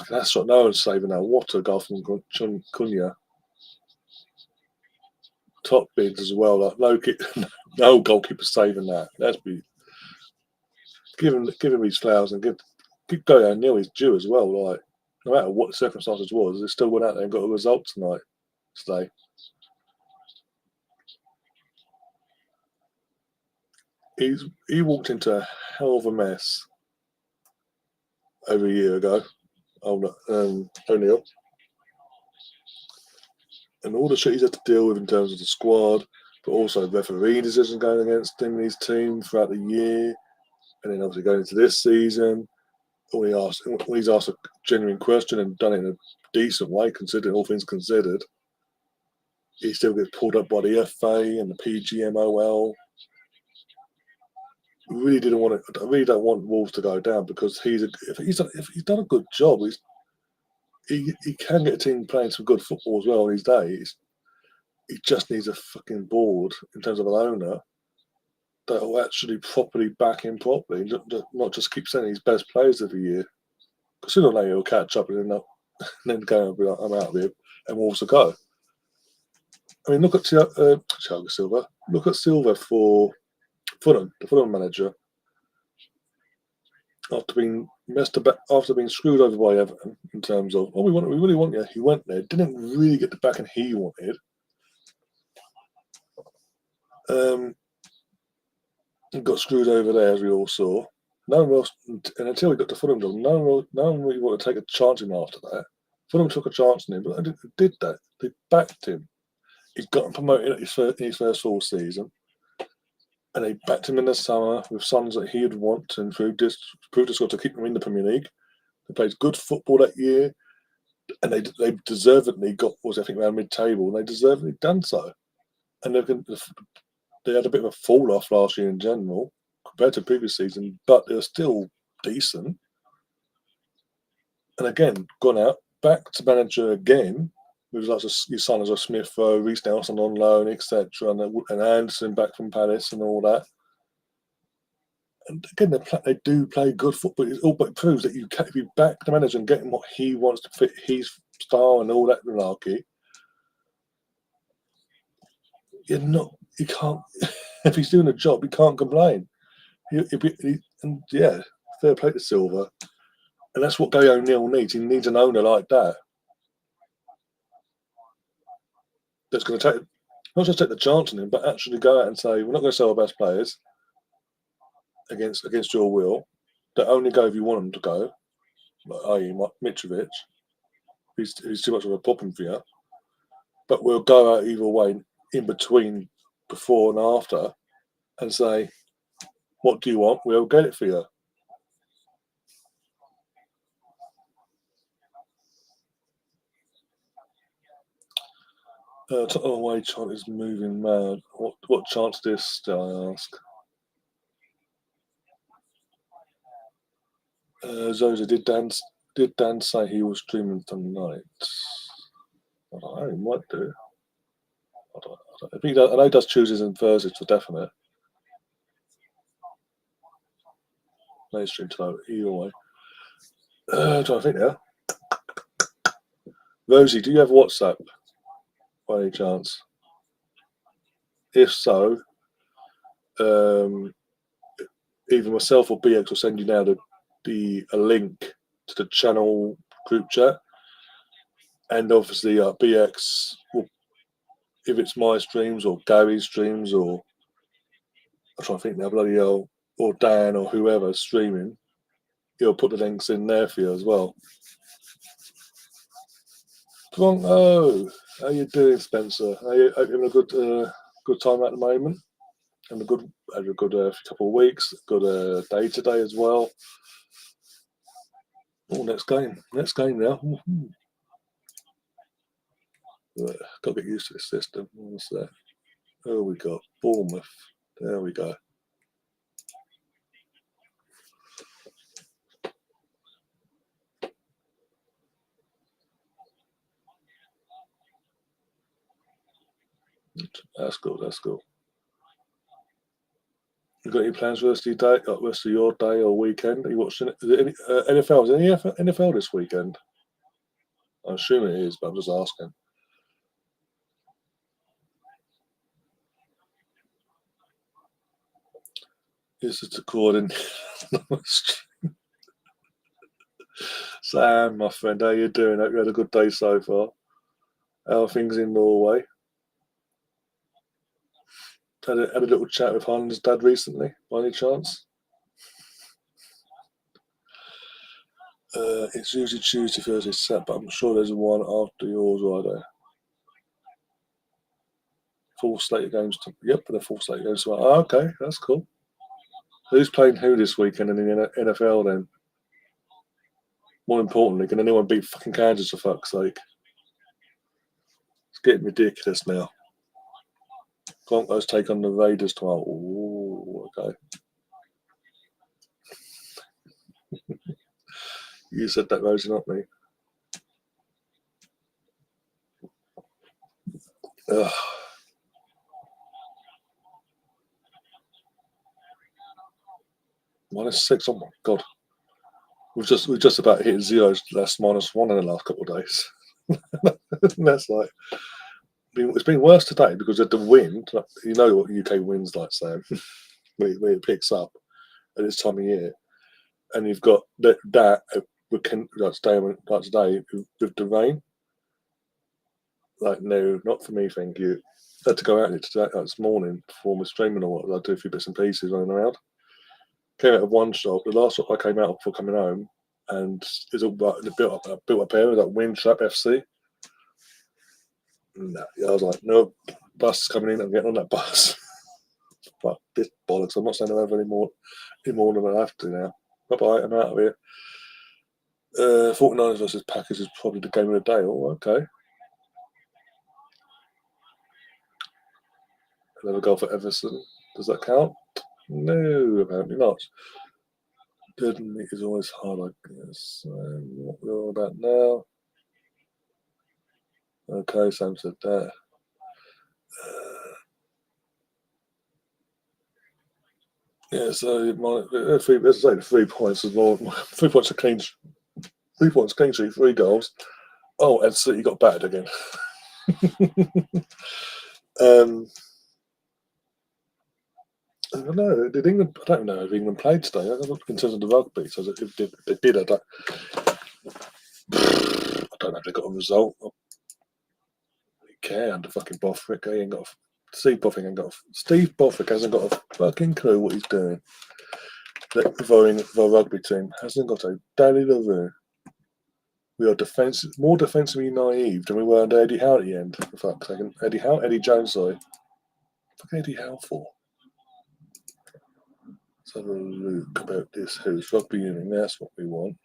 S1: that's what no one's saving that. What a goal from Cunha. Top bigs as well. Like no goalkeeper saving that. Let's be give him his flowers and give go down nil his due as well. Like no matter what the circumstances was, they still went out there and got a result today. He walked into a hell of a mess over a year ago. O'Neill. And all the shit he's had to deal with in terms of the squad, but also referee decisions going against him and his team throughout the year, and then obviously going into this season, when he's asked a genuine question and done it in a decent way, considering all things considered, he still gets pulled up by the FA and the PGMOL. I really don't want Wolves to go down because if he's done a good job, he can get a team playing some good football as well in his days. He just needs a fucking board in terms of an owner that will actually properly back him properly, not just keep sending his best players every year. Because sooner or later he'll catch up and then go and be like, I'm out of here, and Wolves will go. I mean, look at Thiago Silva. Look at Silva for Fulham, the Fulham manager. after being messed about, after being screwed over by Everton in terms of, we really want you. He went there, didn't really get the backing he wanted. Got screwed over there, as we all saw. No one else, and until we got to Fulham, no one really wanted to take a chance on him after that. Fulham took a chance on him, but they did that. They backed him. He got promoted in his first full season, and they backed him in the summer with sons that he would want to improve this, to keep him in the Premier League. They played good football that year, and they deservedly got, I think, around mid-table, and they deservedly done so. And they had a bit of a fall off last year in general compared to the previous season, but they were still decent. And again, gone out, back to manager again, with lots of your son as a Smith, Reece Nelson on loan, etc., and Anderson back from Palace and all that. And again, they do play good football. But it proves that if you back the manager and get him what he wants to fit his style and all that malarkey, you can't. If he's doing a job, you can't complain. And yeah, fair play to Silva, and that's what Gary O'Neill needs. He needs an owner like that that's going to not just take the chance on him, but actually go out and say, we're not going to sell our best players against your will. That only go if you want them to go, i.e. Mitrovic. He's too much of a problem for you. But we'll go out either way in between, before and after, and say, what do you want? We'll get it for you. Tottenham away chant is moving mad. What chance this, I ask? Zoza, did Dan say he was streaming tonight? I don't know, he might do. I know he does Tuesdays and Thursdays for definite. May stream tonight, either way. Do I think now? Rosie, do you have WhatsApp by any chance? If so, either myself or BX will send you now a link to the channel group chat, and obviously BX will, if it's my streams or Gary's streams, or I'm trying to think now, bloody hell, or Dan or whoever streaming, he'll put the links in there for you as well. Bronco, how you doing, Spencer? Are you having a good time at the moment? And had a good couple of weeks. Good day today as well. Oh, next game now. Got to get used to this system. What's that? Oh, we got Bournemouth. There we go. That's cool. You got any plans for the rest of your day or weekend? Are you watching it? Is it any, NFL? Is there any NFL this weekend? I assume it is, but I'm just asking. This is according. Sam, my friend, how you doing? Hope you had a good day so far. How are things in Norway? Had a little chat with Hans' dad recently, by any chance? It's usually Tuesday, Thursday set, but I'm sure there's one after yours right there. Full slate of games. Yep, the full slate of games. Oh, okay, that's cool. Who's playing who this weekend in the NFL then? More importantly, can anyone beat fucking Kansas for fuck's sake? It's getting ridiculous now. Broncos take on the Raiders tomorrow. Ooh, okay. You said that, Rosie, not me. Ugh. -6. Oh my god. We've just about hit zeros less -1 in the last couple of days. That's like, it's been worse today because of the wind. You know what UK wind's like, Sam, when it picks up at this time of year. and you've got that like today with the rain. Like, no, not for me, thank you. I had to go out today, this morning before my streaming or what. I do a few bits and pieces running around. Came out of one shop. The last shop I came out of before coming home, and it's all like built up area like Windtrap FC. No, yeah, I was like, no, bus is coming in. I'm getting on that bus. But this bollocks. I'm not saying I have any more than I have to now. Bye bye. I'm out of here. 49ers versus Packers is probably the game of the day. Oh, okay. Another goal for Everson. Does that count? No, apparently not. Good meat is always hard, I guess. What we're all about now. Okay, Sam said that. Yeah, so let's say the 3 points is more. 3 points clean. 3 points clean sheet, 3 goals. Oh, and City got battered again. I don't know. Did England? I don't know if England played today. I don't know in terms of the rugby. So if they did, I don't know if they got a result. I don't care under fucking Bothwick. He ain't got. Steve Bothwick hasn't got a fucking clue what he's doing. The rugby team hasn't got a daily LaRue. We are more defensively naive than we were under Eddie Howe at the end. For fuck's sake. Eddie Jones, sorry. Fucking Eddie Howe for? Let's have a look about this. Who's rugby union? That's what we want.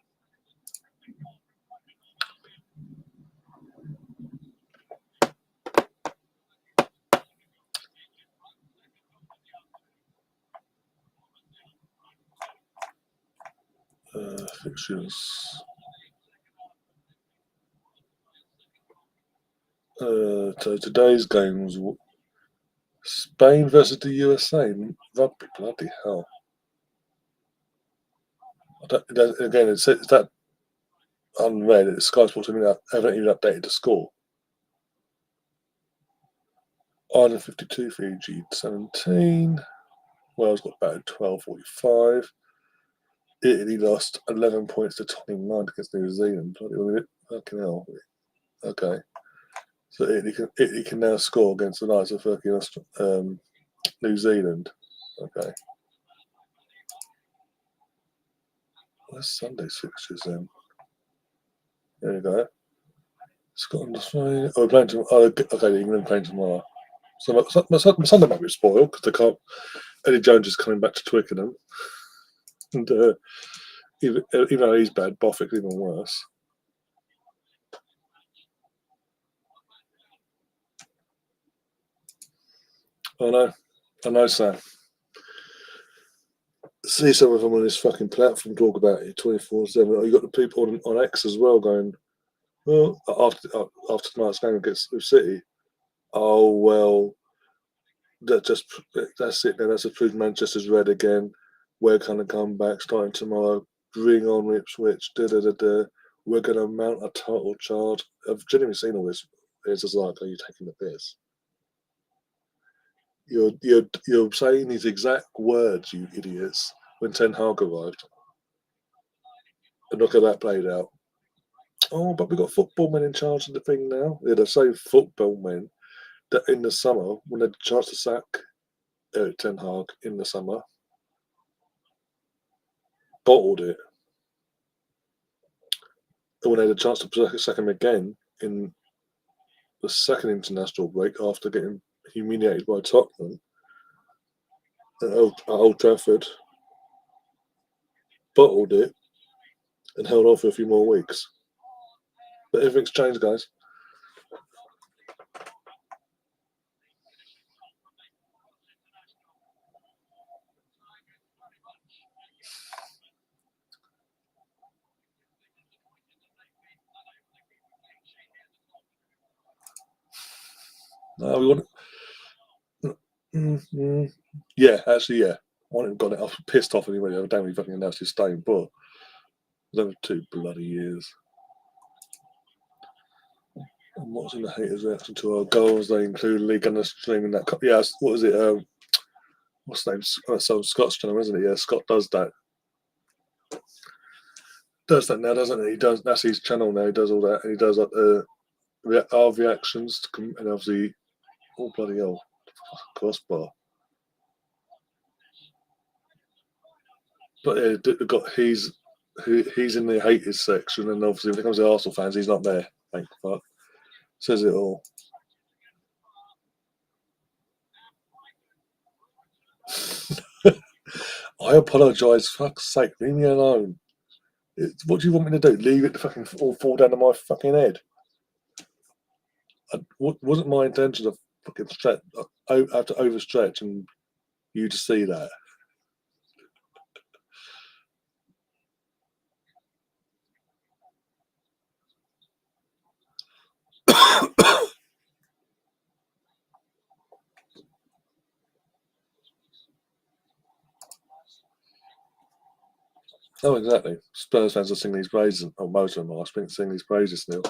S1: Fixtures. So today's game was Spain versus the USA. Rugby, bloody hell. Again, it's that unread. Sky Sports haven't even updated the score. Ireland 52, Fiji 17. Wales got battered 12-45. Italy lost 11 points to 29 against New Zealand. Fucking hell. Okay. So Italy can now score against the likes of fucking New Zealand. Okay. Where's Sunday's fixtures then? There you go. Scotland, Australia. Oh, we're playing tomorrow. Oh, okay, England playing tomorrow. So my Sunday might be spoiled because they can't. Eddie Jones is coming back to Twickenham, and even though he's bad, Bothwick's even worse. I know, Sam. See some of them on this fucking platform talk about it 24/7. Oh, you got the people on X as well going, well, after tonight's game against City. Oh well, that's it. Then that's a proof Manchester's red again. We're gonna come back starting tomorrow. Bring on Ipswich. We're gonna mount a total charge. I've genuinely seen all this. It's just like, are you taking the piss? You're saying these exact words, you idiots, when Ten Hag arrived. And look how that played out. Oh, but we've got football men in charge of the thing now. Yeah, the same football men that in the summer, when they had a chance to sack Eric Ten Hag in the summer, bottled it. And when they had a chance to sack him again in the second international break after getting humiliated by Tottenham at Old Trafford, bottled it and held on for a few more weeks. But everything's changed, guys. No, we want. Yeah, actually, yeah. I wouldn't have got it. I was pissed off anyway. The other day when he fucking announced his staying, but it was over 2 bloody years. And what's in the haters' reaction to our goals? They include league and the streaming that. Yeah, what was it? What's the name? Some Scott's channel, isn't it? Yeah, Scott does that. does that now, doesn't he? He does. That's his channel now. He does all that, and he does like our reactions, and obviously, oh bloody hell, crossbar. But yeah, got he's in the haters section, and obviously when it comes to Arsenal fans, he's not there. Thank fuck. Says it all. I apologise. Fuck's sake, leave me alone. What do you want me to do? Leave it to fucking all fall down on my fucking head? It wasn't my intention to fucking stretch. I have to overstretch and you to see that. Oh, exactly. Spurs fans are singing these praises, or most of them are. I think singing these praises still.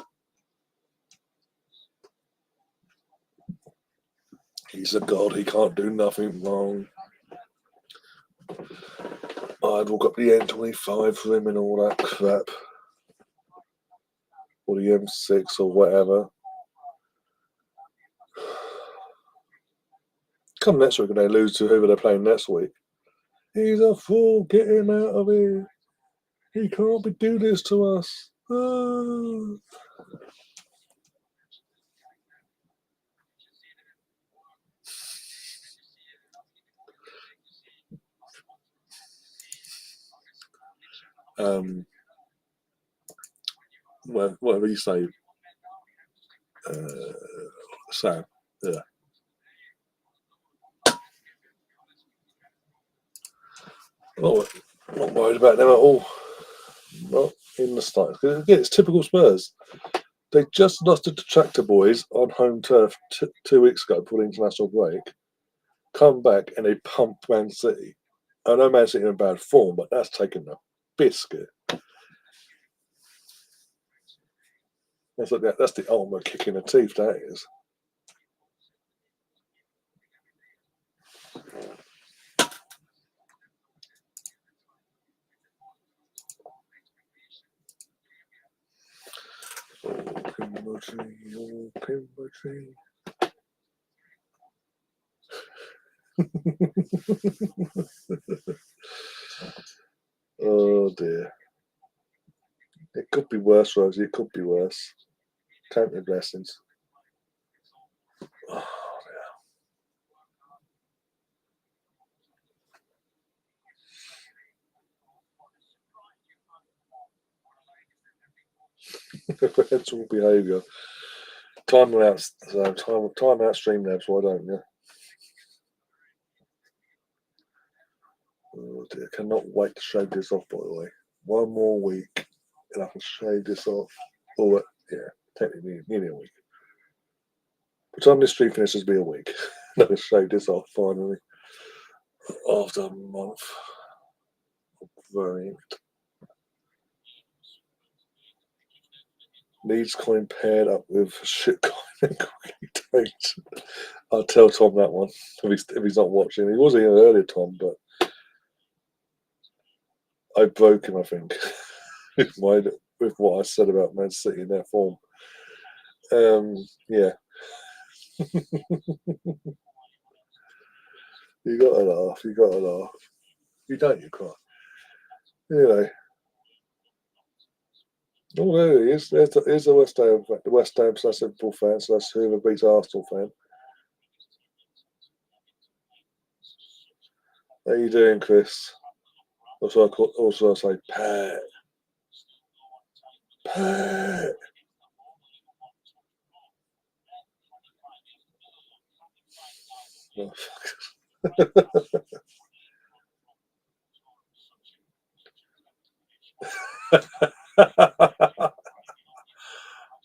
S1: He's a god. He can't do nothing wrong. I'd walk up the M25 for him and all that crap, or the M6 or whatever. Come next week and they lose to whoever they're playing next week. He's a fool. Get him out of here. He can't be do this to us. Whatever you say, Sam. Yeah. Not worried about them at all. Not in the slightest. Again, it's typical Spurs. They just lost to the Tractor Boys on home turf 2 weeks ago before the international break. Come back and they pump Man City. I know Man City are in bad form, but that's taking a biscuit. That's the ultimate kick in the teeth, that is. Pimbertree. Oh dear. It could be worse, Rosie. It could be worse. Count your blessings. Oh, reprehensible behaviour. Time out, time out, Streamlabs. Why don't you? Oh dear, cannot wait to shave this off. By the way, one more week, and I can shave this off. Oh yeah, technically nearly a week. By the time this stream finishes, be a week. I can shave this off finally after a month of worrying. Leeds coin paired up with shit coin and cookie I'll tell Tom that one if he's not watching. He was here earlier, Tom, but I broke him, I think, with what I said about Man City in their form. Yeah. You gotta laugh. You gotta laugh. You don't, you cry. Anyway. Oh, there he is. There's the West Ham / Liverpool fan / whoever beats Arsenal fan. How you doing, Chris? Also, I say Pat. Pat. Oh,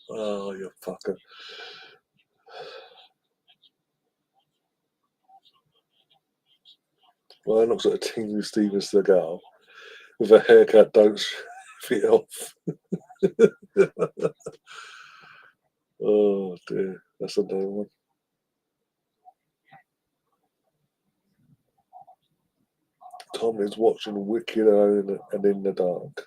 S1: oh, you fucker. Well, that looks like a Team Steven Seagal with a haircut don't fit off. Oh, dear. That's another one. Tom is watching Wicked and in the Dark.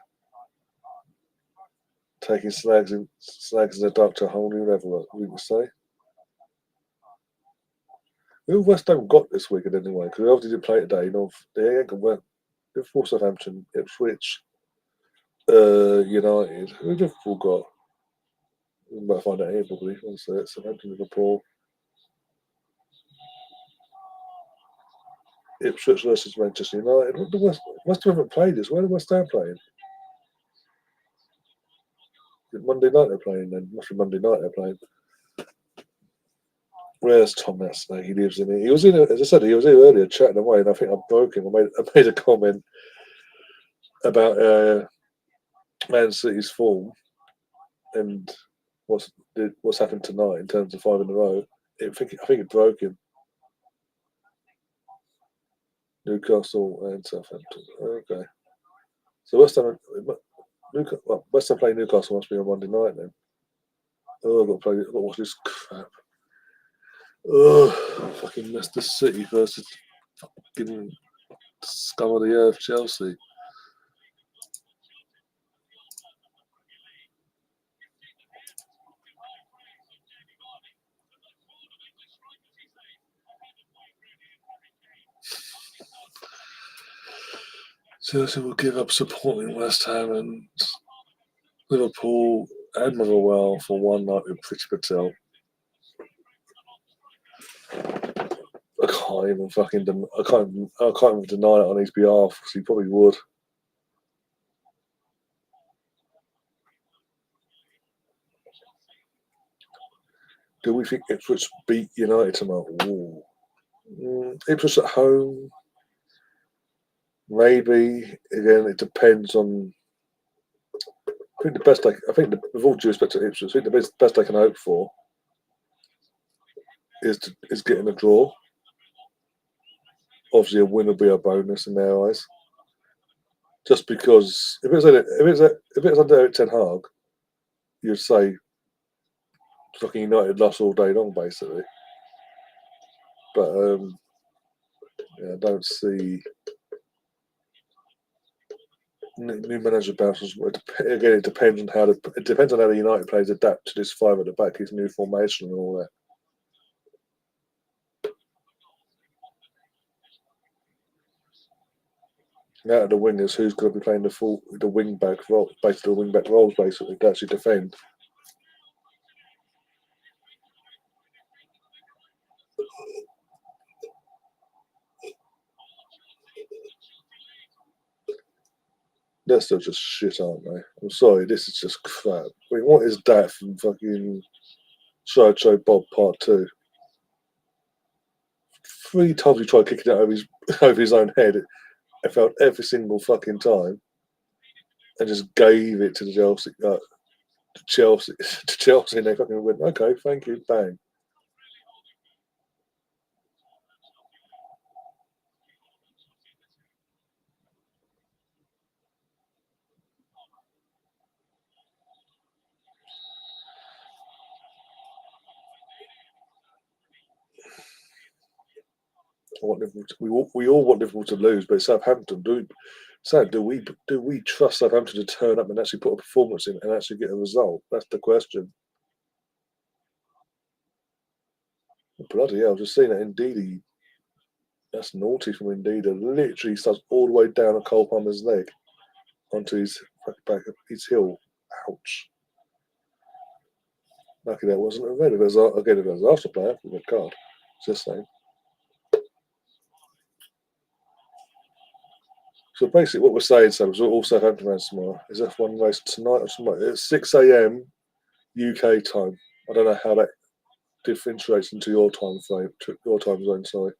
S1: taking snags in the dark to a whole new level, we would say. Who West Ham got this weekend anyway? Because they obviously didn't play today. They ain't got Liverpool, Southampton, Ipswich, United. Who Liverpool got? We might find out here probably. Southampton, Liverpool, Ipswich versus Manchester United. What the West Ham haven't played this. Where did West Ham playing? Is it Monday night they're playing then? Must be Monday night they're playing. Where's Tom that snake? He lives in it. He was in it, as I said, he was here earlier chatting away, and I think I broke him. I made a comment about Man City's form and what's happened tonight in terms of 5 in a row. I think it broke him. Newcastle and Southampton. Okay. So West Ham playing Newcastle must be on Monday night then. Oh, I've got to watch this crap. Oh, fucking Leicester City versus fucking scum of the earth Chelsea. Chelsea will give up supporting West Ham and Liverpool and Motherwell for one night with Priti Patel. I can't even deny it on his behalf because he probably would. Do we think Ipswich beat United tomorrow? Ipswich at home, maybe. Again, it depends on. I think with all due respect to Ipswich, I think the best I can hope for is getting a draw. Obviously, a win will be a bonus in their eyes. Just because if it's under Eric Ten Hag, you'd say fucking United lost all day long, basically. But I don't see new manager bounces. Again, it depends on how the United players adapt to this 5 at the back, his new formation, and all that. Out of the wingers, who's going to be playing the wing back role, basically the wing back roles, basically to actually defend? They're still just shit, aren't they? I'm sorry, this is just crap. I mean, what is that from fucking Sideshow Bob Part 2? 3 times he tried kicking it over his own head. It felt every single fucking time, and just gave it to the Chelsea, and they fucking went, okay, thank you, bang. We all want Liverpool to lose, but Southampton do we trust Southampton to turn up and actually put a performance in and actually get a result? That's the question. Bloody hell! I've just seen that Indeed. That's naughty from Indeed. Literally starts all the way down a Cole Palmer's leg onto his back his heel. Ouch! Lucky that wasn't a red. If it was after player, red card. Just saying. So basically, what we're saying, Sam, is all Southampton fans tomorrow. Is F1 race tonight or tomorrow? It's 6 a.m. UK time. I don't know how that differentiates into your time frame, your time zone. Sorry.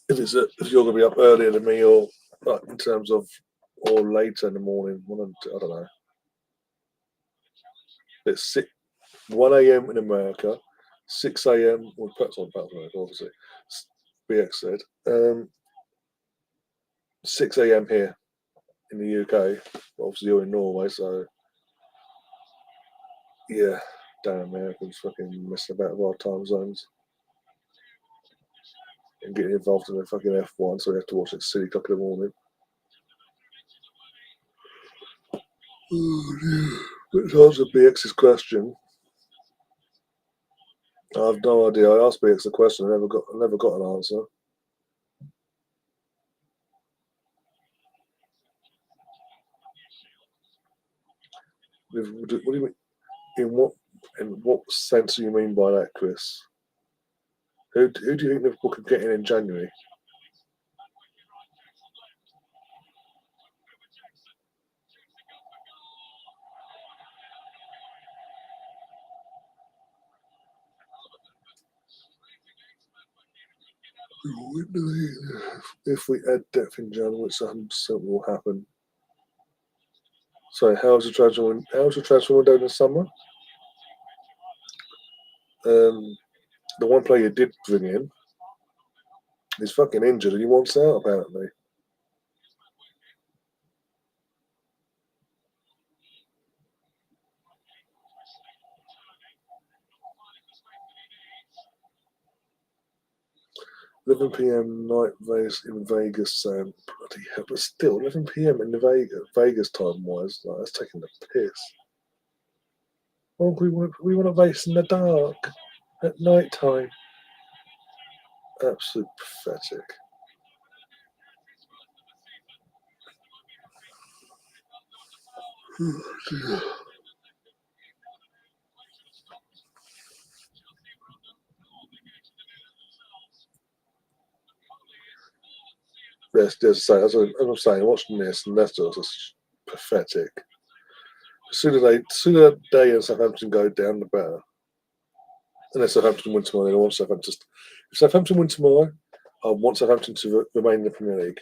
S1: If you're going to be up earlier than me, or in terms of, or later in the morning, I don't know. It's 1 a.m. in America, 6 a.m. Well, perhaps on America, obviously. BX said 6 a.m. here in the UK. Obviously, you're in Norway, so yeah. Damn Americans fucking messing about with our time zones and getting involved in the fucking F1, so we have to watch it at silly o'clock in the morning. Oh Which answered BX's question. I have no idea. I asked BX the question. I never got an answer. What do you mean? In what sense do you mean by that, Chris? Who do you think Liverpool could get in January? If we add depth in January, which 100% will happen. So, how's the transfer window in the summer? The one player you did bring in is fucking injured and he wants out apparently. £11 p.m. night race in Vegas, Sam. Bloody hell, but still, 11 p.m. in the Vegas time wise, like, that's taking the piss. Oh, we want to race in the dark at night time. Absolute pathetic. Oh, dear. As I'm saying, watching this, and that's just pathetic. The sooner the day and Southampton go down, the better. Unless Southampton win tomorrow, I want Southampton. If Southampton win tomorrow, I want Southampton to remain in the Premier League.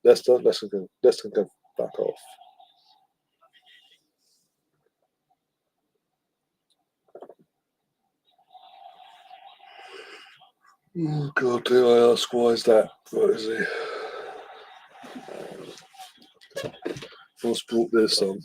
S1: Leicester can go back off. Oh God, do I ask why is that? What is he? What's brought this on?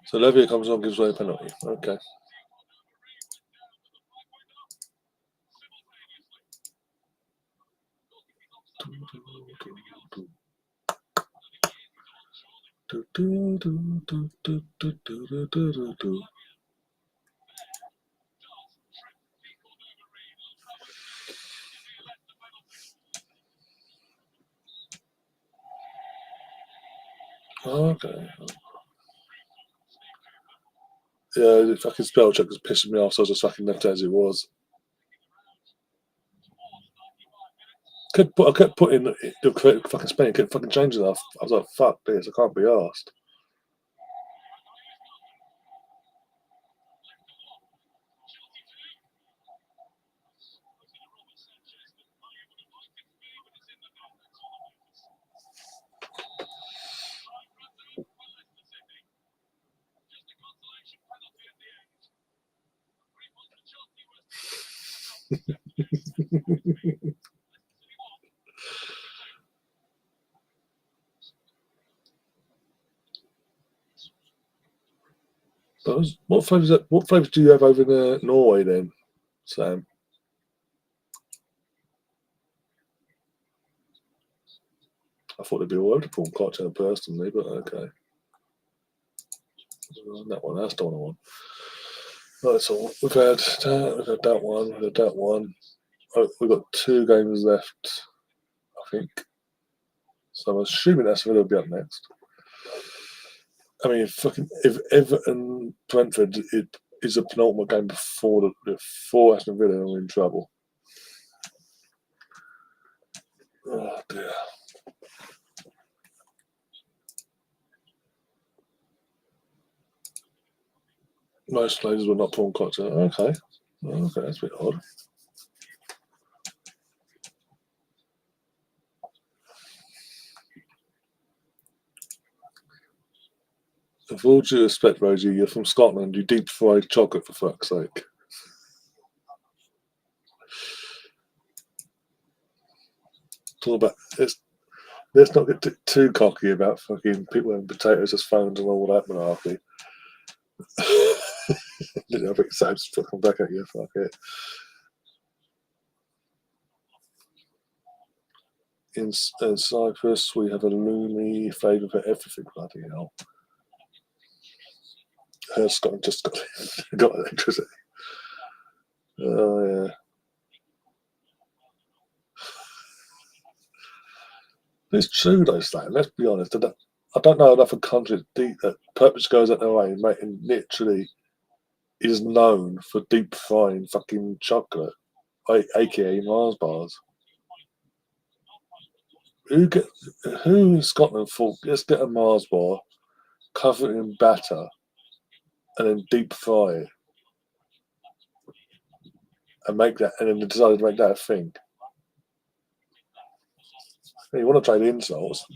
S1: So Levia comes on, gives away a penalty. Okay. Okay. Yeah, the fucking spell check was pissing me off, so I was just fucking left it as it was. I kept putting the fucking Spain, kept fucking changing it. I was like, fuck this, I can't be asked. What flavours do you have over in Norway then, Sam? I thought they'd be all over the prawn cocktail personally, but okay. That one, that's the one I want. That's all. We've had that one. Oh, we've got 2 games left, I think. So I'm assuming that's going to be up next. I mean, if Everton Brentford is a penultimate game before Aston Villa, we're in trouble. Oh dear. Most places were not prawn cocktail. Okay, that's a bit odd. With all due respect, Rosie, you're from Scotland. You deep fry chocolate for fuck's sake. Talk about it's Let's not get too cocky about fucking people having potatoes as phones and all that malarkey. I think Sam's fucking back at you. Fuck it. In Cyprus, we have a loony favour for everything. Bloody hell. Scotland just got electricity. Oh, yeah. It's true, though, Stan. Let's be honest. I don't know enough of countries that purpose goes out their way and making literally is known for deep frying fucking chocolate, aka Mars bars. Who in Scotland thought, let's get a Mars bar, cover it in batter, and then deep fry it, and make that, and then decided to make that a thing? You want to trade insults?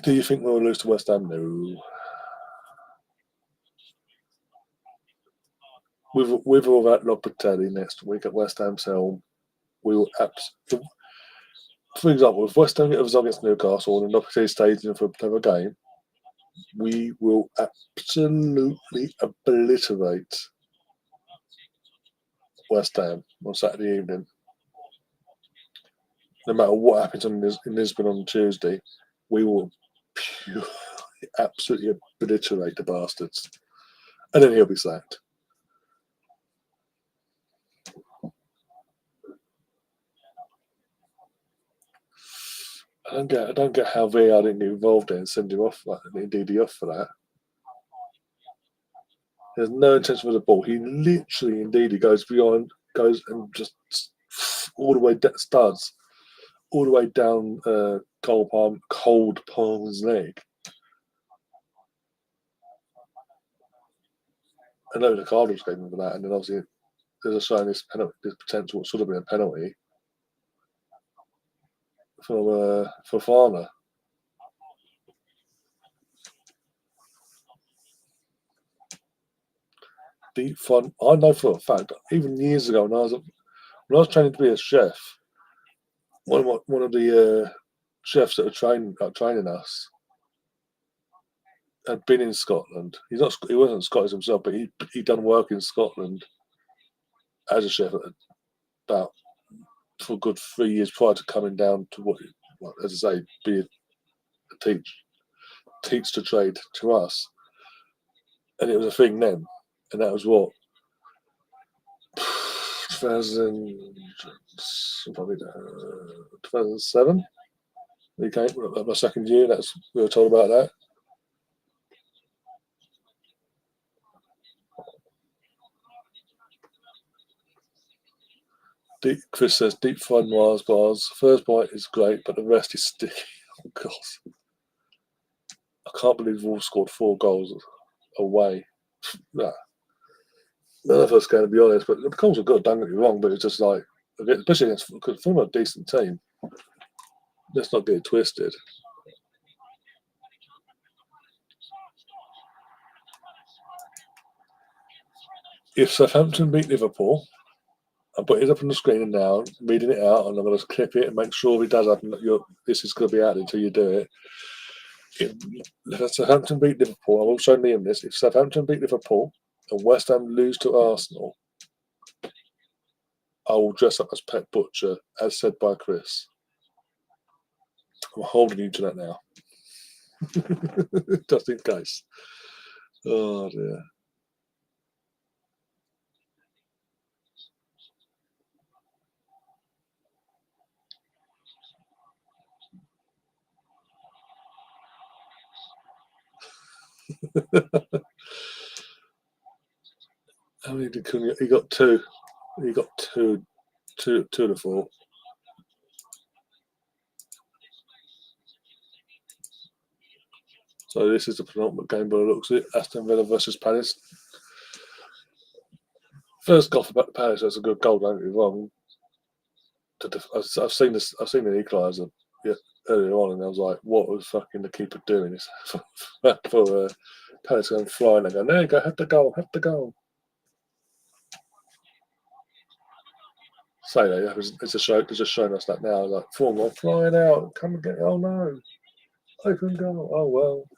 S1: Do you think we'll lose to West Ham? No. With all that Lopetegui next week at West Ham's helm, we will absolutely. For example, if West Ham get a result against Newcastle and Lopetegui stays in for another game, we will absolutely obliterate West Ham on Saturday evening. No matter what happens in Lisbon on Tuesday, we will absolutely obliterate the bastards. And then he'll be sacked. I don't get how VAR didn't get involved in and send him off, indeed off for that. There's no intention for the ball. He literally, indeed, he goes beyond, goes and just all the way studs, all the way down Cold Palmer's leg. I know the card was given for that, and then obviously there's a showing this potential what should have been a penalty for Fana. Deep fun. I know for a fact, even years ago when I was training to be a chef, one of the chefs that were training us had been in Scotland. He wasn't Scottish himself, but he'd done work in Scotland as a chef about for a good 3 years prior to coming down to as I say, be a teach the trade to us. And it was a thing then, and that was what 2007. He came my second year. We were told about that. Chris says deep fried Mars bars. First bite is great, but the rest is sticky. Oh God! I can't believe Wolves scored 4 goals away. Nah. None of us going to be honest, but the goals are good. Don't get me wrong, but it's just like, especially against from a decent team. Let's not get it twisted. If Southampton beat Liverpool, I'll put it up on the screen now, reading it out, and I'm going to clip it and make sure it does happen. This is going to be out until you do it. If Southampton beat Liverpool, I will show Liam this. If Southampton beat Liverpool and West Ham lose to Arsenal, I will dress up as Pet Butcher, as said by Chris. I'm holding you to that now. Just in case. Oh dear. How many did Cunha? He got 2. He got two to the 4. So this is the penultimate game by the looks of it. Aston Villa versus Palace. First goal for Palace. That's a good goal. Don't get me wrong. I've seen this. I've seen the equaliser earlier on, and I was like, "What was fucking the keeper doing?" This for Palace going flying and going, "There you go, have the goal, have the goal." Say that, yeah, it's a show. They're just showing us that now. Like, form on flying out. Come and get. Oh no, open goal. Oh well.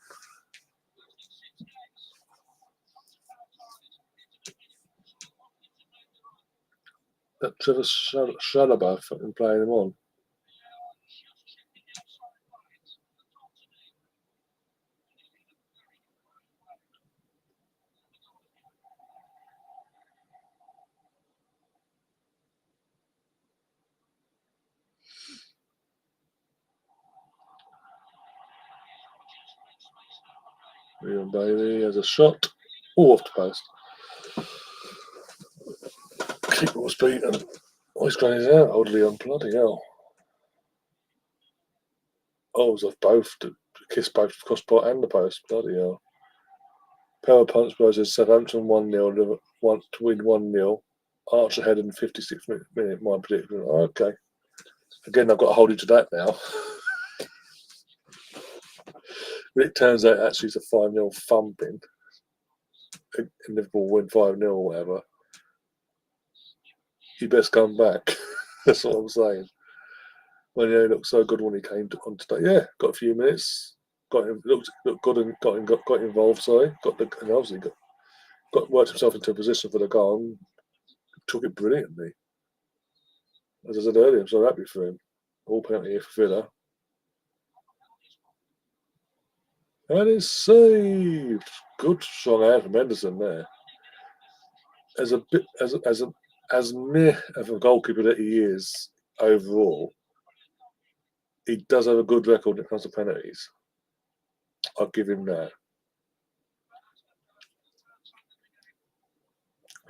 S1: That Trevor Shalaba fucking playing him on. Real baby has a shot. All off the post. Keeper was beaten. Oh, he's got his out. Old Leon, bloody hell. Oh, it was off both. To kiss both the crossbar and the post. Bloody hell. Power punch versus Southampton 1-0. Want to win 1-0. Archer ahead in the 56th minute. My prediction. Okay. Again, I've got to hold you to that now. It turns out actually it's a 5-0 thumping. And Liverpool win 5-0 or whatever. He best come back. That's what I'm saying. Well, yeah, he looked so good when he came on today. Yeah, got a few minutes. Got him looked good and got involved. Sorry, and obviously got worked himself into a position for the goal. And took it brilliantly. As I said earlier, I'm so happy for him. All penalty here for Villa. And it's saved. Good strong hand from Henderson there. As meh of a goalkeeper that he is overall, he does have a good record when it comes to penalties. I'll give him that.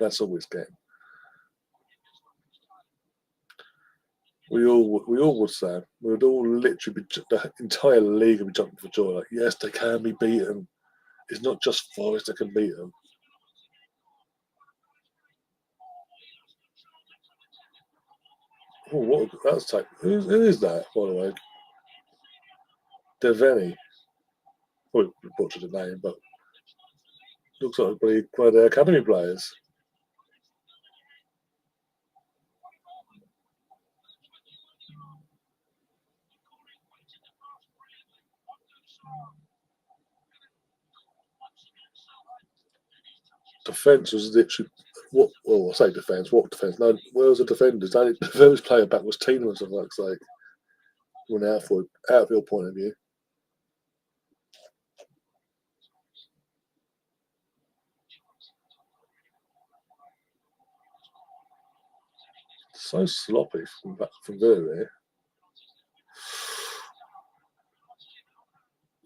S1: That's always game. We all would say. We would all literally be, the entire league would be jumping for joy. Like, yes, they can be beaten. It's not just Forest that can beat them. Oh, what that's like? Who is that, by the way? Deveni. Well, we butchered the name, but looks like one of the academy players. Defence was literally what? Well, I say defence. What defence? No, where was the defenders? The first player back was Tielemans. For fuck's sake, from an outfield point of view. So sloppy from there.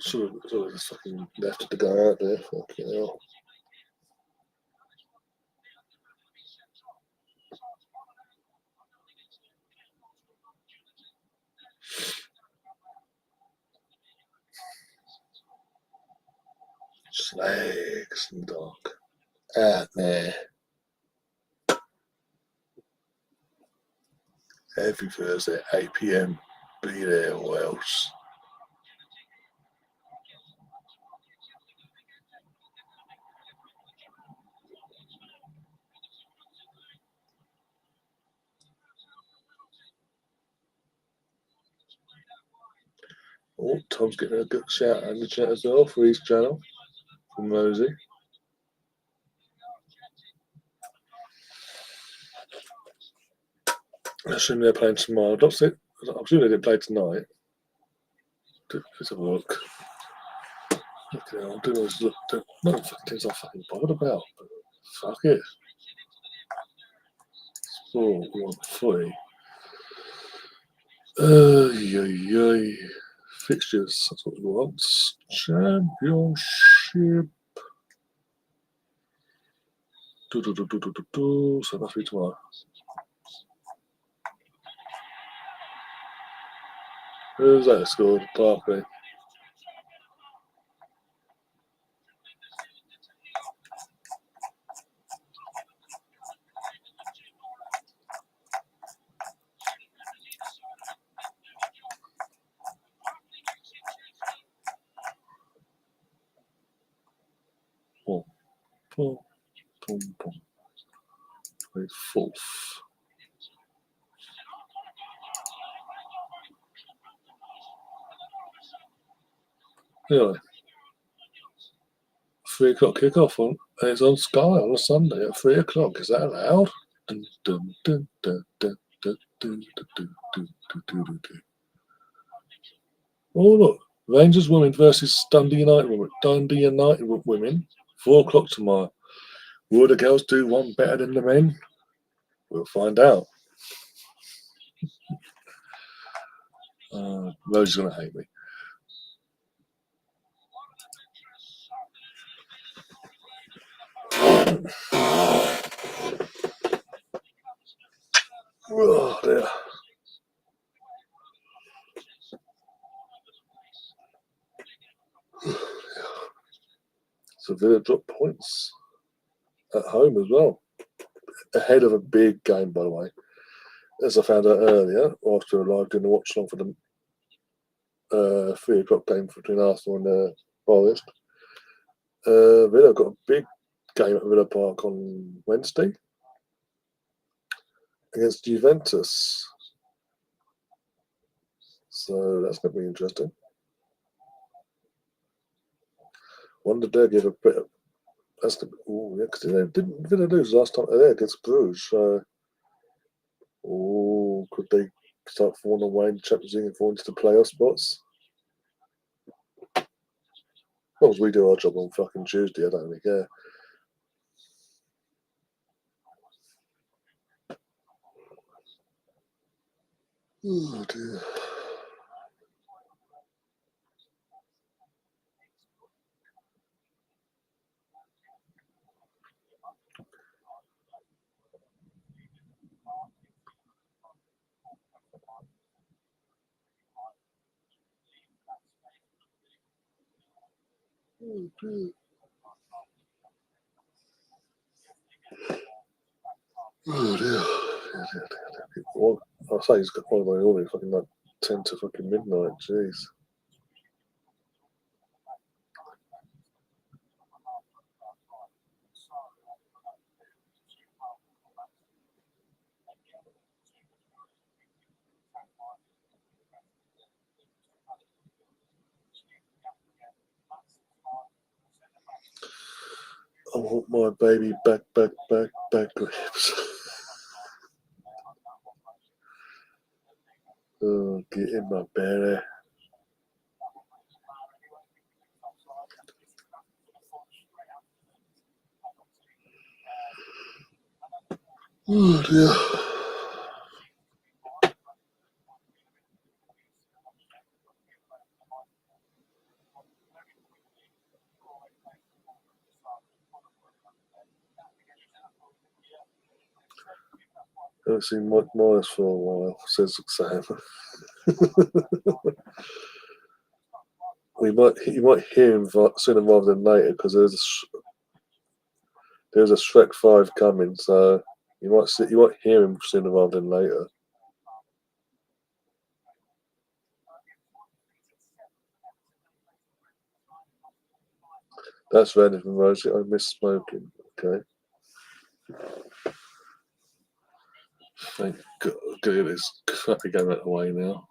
S1: Should have just fucking left it to go out there. Fucking hell. Snakes and dark. Out there. Every Thursday at 8 p.m. Be there or else. Oh, Tom's getting a good shout out in the chat as well for his channel from Mosey. I assume they're playing tomorrow. That's it. I assume they didn't play tonight. Let's have a look. Okay, I'll do those. Look, not the fucking things I'm fucking bothered about. Fuck it. 4-1-3. Fixtures. That's what we want. Championship. So it must be tomorrow. Who's that scored? Barkley. Boom, boom, boom, boom. 4th. Anyway, 3 o'clock kickoff on, and it's on Sky on a Sunday at 3 o'clock. Is that allowed? Dun, dun, dun, dun, dun, dun, dun, dun, dun, dun, dun, dun, dun. Oh look, Rangers women versus Dundee United women. Dundee United women, 4 o'clock tomorrow. Will the girls do one better than the men? We'll find out. Rose is gonna hate me. Oh dear. So Villa dropped points at home as well, ahead of a big game, by the way. As I found out earlier, after arrived in the watchalong for the 3 o'clock game between Arsenal and Forest, Villa got a big game at Villa Park on Wednesday against Juventus. So that's going to be interesting. Wonder they'll give a bit of. That's the. Oh, yeah, because they didn't Villa lose last time they're there against Bruges. So, could they start falling away in the Champions League and fall into the playoff spots? As long as we do our job on fucking Tuesday, I don't really care. Oh dear. Oh dear. Oh dear. Well, I'll say he's got one of my all fucking like 10 to fucking midnight. Jeez. I want my baby back ribs. Oh, get in my belly. Oh dear. I haven't seen Mike Myers for a while, says Sam. You might hear him sooner rather than later because there's a Shrek 5 coming, so you might hear him sooner rather than later. That's random from Rosie. I miss smoking. Okay. Thank God. Get this crappy game out of the way now.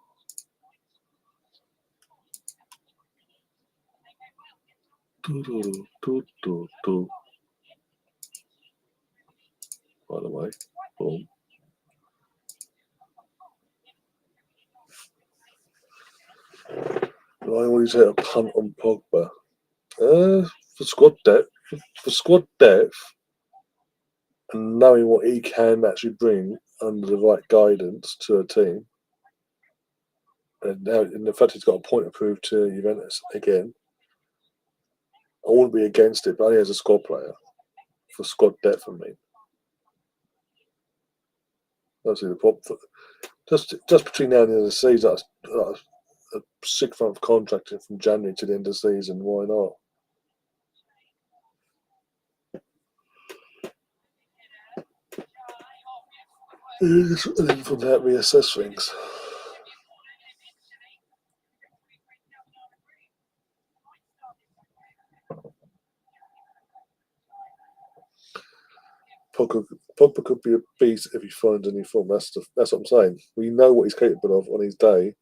S1: By the way, boom. I always hit a punt on Pogba. For squad depth, and knowing what he can actually bring under the right guidance to a team, and now in the fact he's got a point to prove to Juventus again, I wouldn't be against it, but only as a squad player for squad depth for me. That's the problem. Just between now and the end of the season, a 6-month contract from January to the end of the season. Why not? And then from that, reassess things. Pogba could be a beast if he finds any form. That's what I'm saying. We know what he's capable of on his day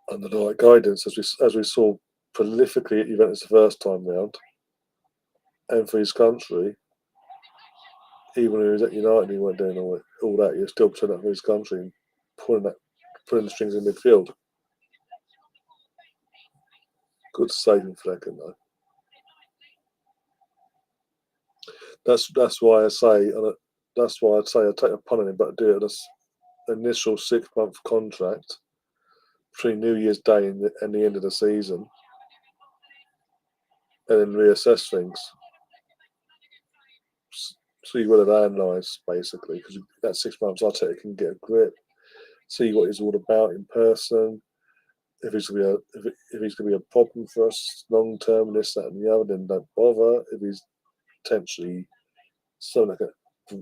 S1: under the right guidance, as we saw prolifically at Juventus the first time round, and for his country, even when he was at United, he weren't doing all that. He was still putting up for his country and pulling the strings in midfield. Good saving flanking though. That's why I say I take a punt on him, but do it as initial 6-month contract between New Year's Day and the end of the season, and then reassess things. See where the land lies, basically, because that 6 months I take can get a grip, see what he's all about in person. If he's gonna be a problem for us long term, this, that, and the other, then don't bother. If he's potentially something like a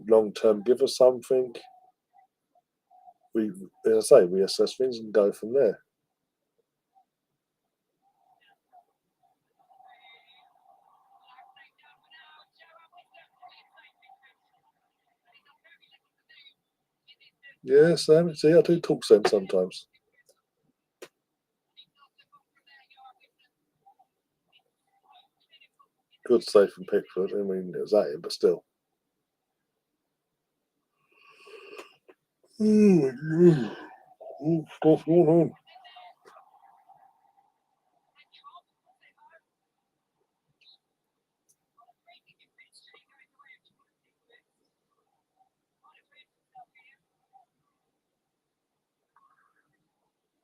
S1: long term give us something, as I say, we assess things and go from there. Yeah, Sam. See, I do talk sense sometimes. Good save from Pickford. I mean, it was at him, but still. Stuff going on.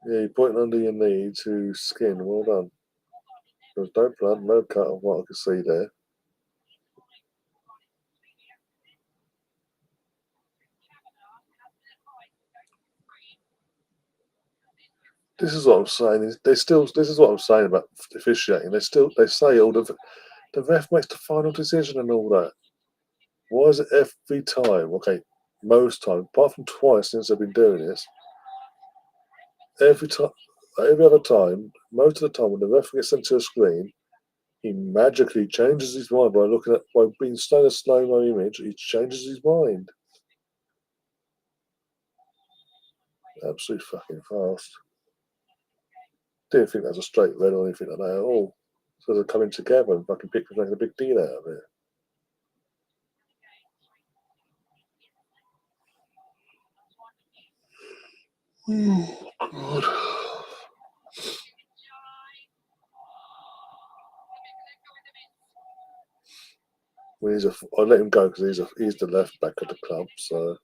S1: Yeah, you're pointing under your knee to skin. Well done. There's no blood, no cut of what I can see there. This is what I'm saying. This is what I'm saying about officiating. They say all the ref makes the final decision and all that. Why is it every time? Okay, most times, apart from twice since they've been doing this, every other time, most of the time when the ref gets sent to a screen, he magically changes his mind by being shown a slow-mo image. He changes his mind. Absolutely fucking fast. Didn't think that was a straight red or anything like that at all. So they're coming together and fucking Pickford making a big deal out of it. Oh, God. Well, I let him go because he's the left back of the club. So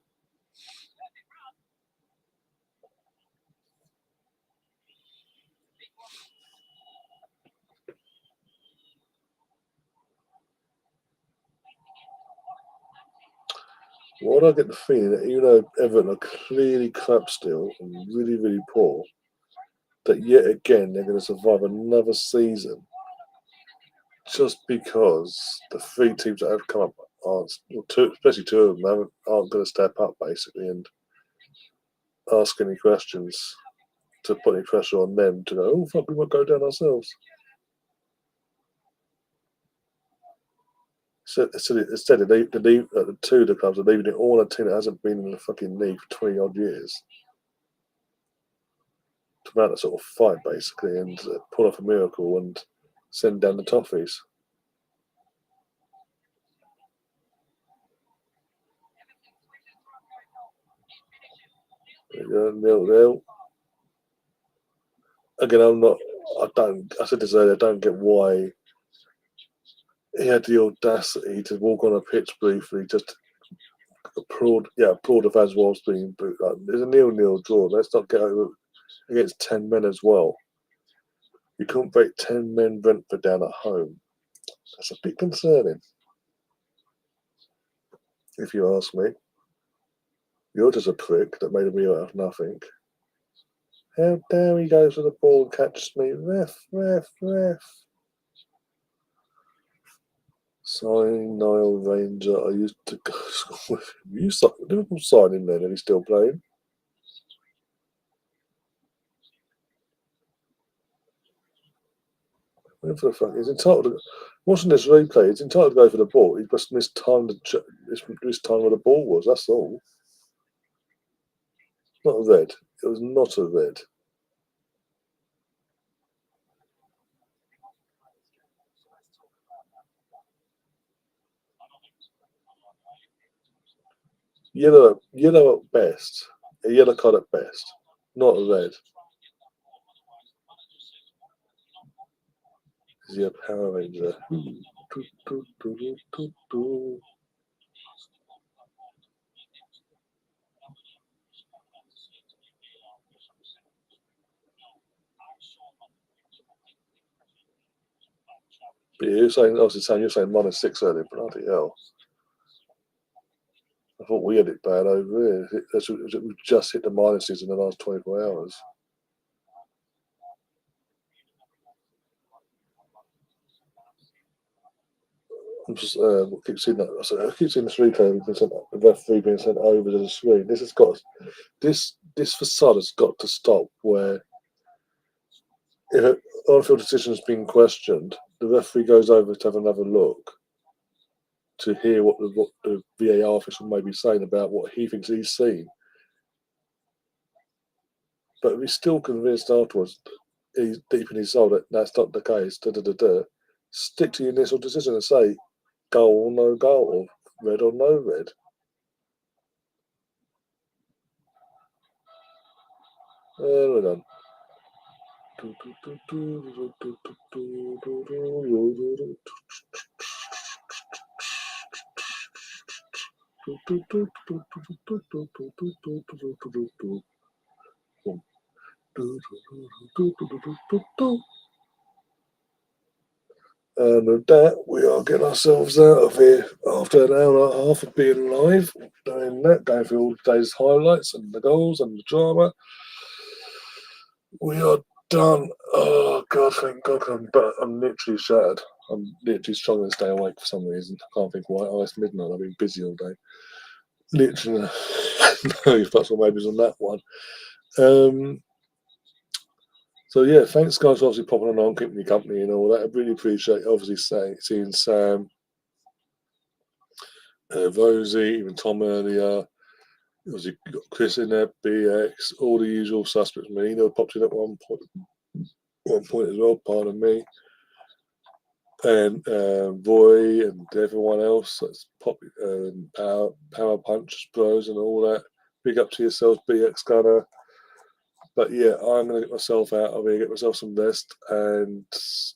S1: why do I get the feeling that even though Everton are clearly club still and really, really poor, that yet again they're going to survive another season just because the 3 teams that have come up aren't, especially 2 of them, aren't going to step up basically and ask any questions to put any pressure on them to go, oh, fuck, we might go down ourselves. So instead, the 2 of the clubs are leaving it all on a team that hasn't been in the fucking league for 20 odd years to mount a sort of fight basically and pull off a miracle and send down the toffees. Nil. Again, I said this earlier, I don't get why he had the audacity to walk on a pitch briefly, just applaud the fans whilst being booed. Like, there's a 0-0 draw. Let's not get over against 10 men as well. You couldn't break 10 men Brentford down at home. That's a bit concerning, if you ask me. You're just a prick that made a meal out of nothing. How dare he goes for the ball and catches me? Ref. Signing Niall Ranger. I used to go to school with him. Liverpool signed him then and he's still playing. Went for the fuck. He's entitled to, watching this replay, he's entitled to go for the ball. He just missed time with the ball was, that's all. Not a red. It was not a red. Yellow at best. A yellow card at best, not a red. Is he a Power Ranger? But you're saying, obviously, you're saying -6 earlier. Bloody hell! I thought we had it bad over here. We've just hit the minuses in the last 24 hours. I'm just keep seeing that. I keep seeing this replay being sent, the referee being sent over to the screen. This has got this facade has got to stop. Where if an on-field decision has been questioned, the referee goes over to have another look to hear what the VAR official may be saying about what he thinks he's seen. But if he's still convinced afterwards, he's deep in his soul that that's not the case. Stick to your initial decision and say goal or no goal, or red or no red. Well done. And with that, we are getting ourselves out of here after an hour and a half of being live, doing that, going through all today's highlights and the goals and the drama. We are done. Oh God, thank God! I'm literally shattered. I'm literally struggling to stay awake for some reason. I can't think why. Oh, it's midnight. I've been busy all day. Literally, no fucks or maybes on that one. So yeah, thanks guys for obviously popping on, keeping me company and all that. I really appreciate obviously seeing Sam, Rosie, even Tom earlier. Obviously got Chris in there, BX, all the usual suspects. Menino popped in at one point as well, pardon me. And Roy and everyone else that's Power Punch Bros and all that. Big up to yourselves, BX Gunner. But yeah, I'm going to get myself out of here, get myself some rest. And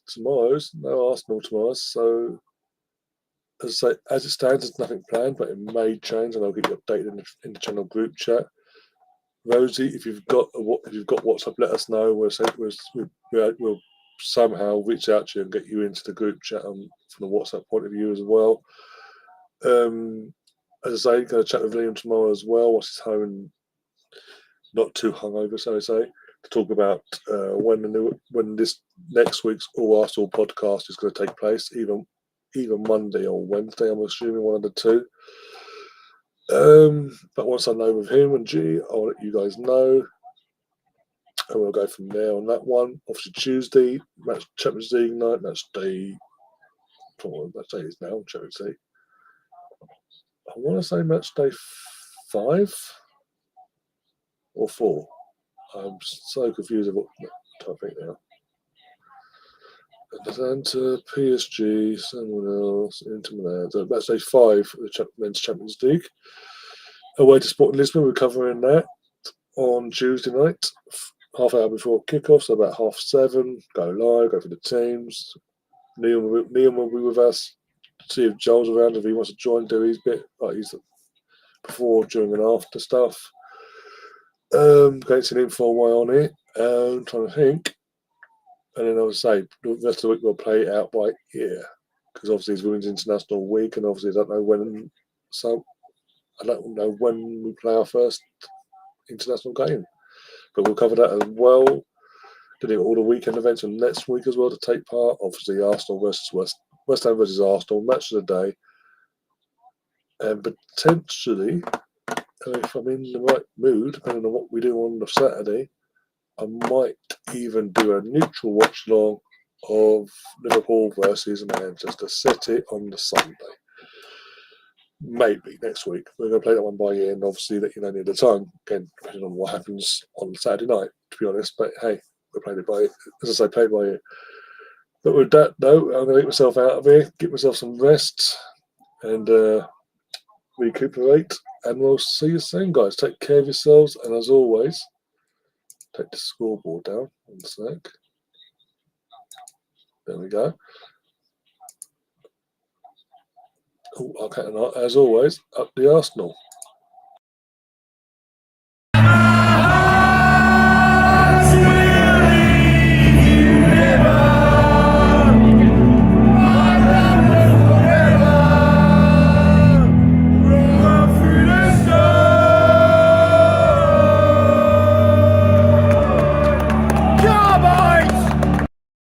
S1: tomorrow's no Arsenal tomorrow. So as I say, as it stands, there's nothing planned, but it may change, and I'll get you updated in the channel group chat. Rosie, if you've got WhatsApp, let us know. We'll somehow reach out to you and get you into the group chat from the WhatsApp point of view as well. As I say, going to chat with Liam tomorrow as well. Once he's home and not too hungover, so to say, to talk about when this next week's All Arsenal podcast is going to take place, either Monday or Wednesday. I'm assuming one of the two. But once I know with him and G, I'll let you guys know. And we'll go from there on that one. Obviously, Tuesday, Champions League night. Match day is now, Champions League. I want to say match day 5 or 4. I'm so confused about what topic now. Atlanta, PSG, someone else, Inter Milan. So match day 5 of the Men's Champions League. Away to Sporting Lisbon, we're covering that on Tuesday night, half hour before kickoff, so about 7:30. Go live, go for the teams. Liam will be with us. See if Joel's around, if he wants to join, do his bit, like he's before, during, and after stuff. Getting some info while on it. Trying to think. And then I would say the rest of the week we'll play it out by ear, because obviously it's Women's International Week, and obviously I don't know when. So I don't know when we play our first international game, but we'll cover that as well. Doing all the weekend events and next week as well to take part. Obviously, Arsenal versus West Ham versus Arsenal, match of the day, and potentially, if I'm in the right mood, depending on what we do on the Saturday, I might even do a neutral watch along of Liverpool versus Manchester City on the Sunday. Maybe next week. We're going to play that one by ear, and obviously let you know near the time. Again, depending on what happens on Saturday night, to be honest. But hey, we played it by ear. As I say, played by ear. But with that note, I'm going to get myself out of here, get myself some rest, and recuperate. And we'll see you soon, guys. Take care of yourselves, and as always, take the scoreboard down. 1 sec. There we go. Oh, okay, and as always, up the Arsenal.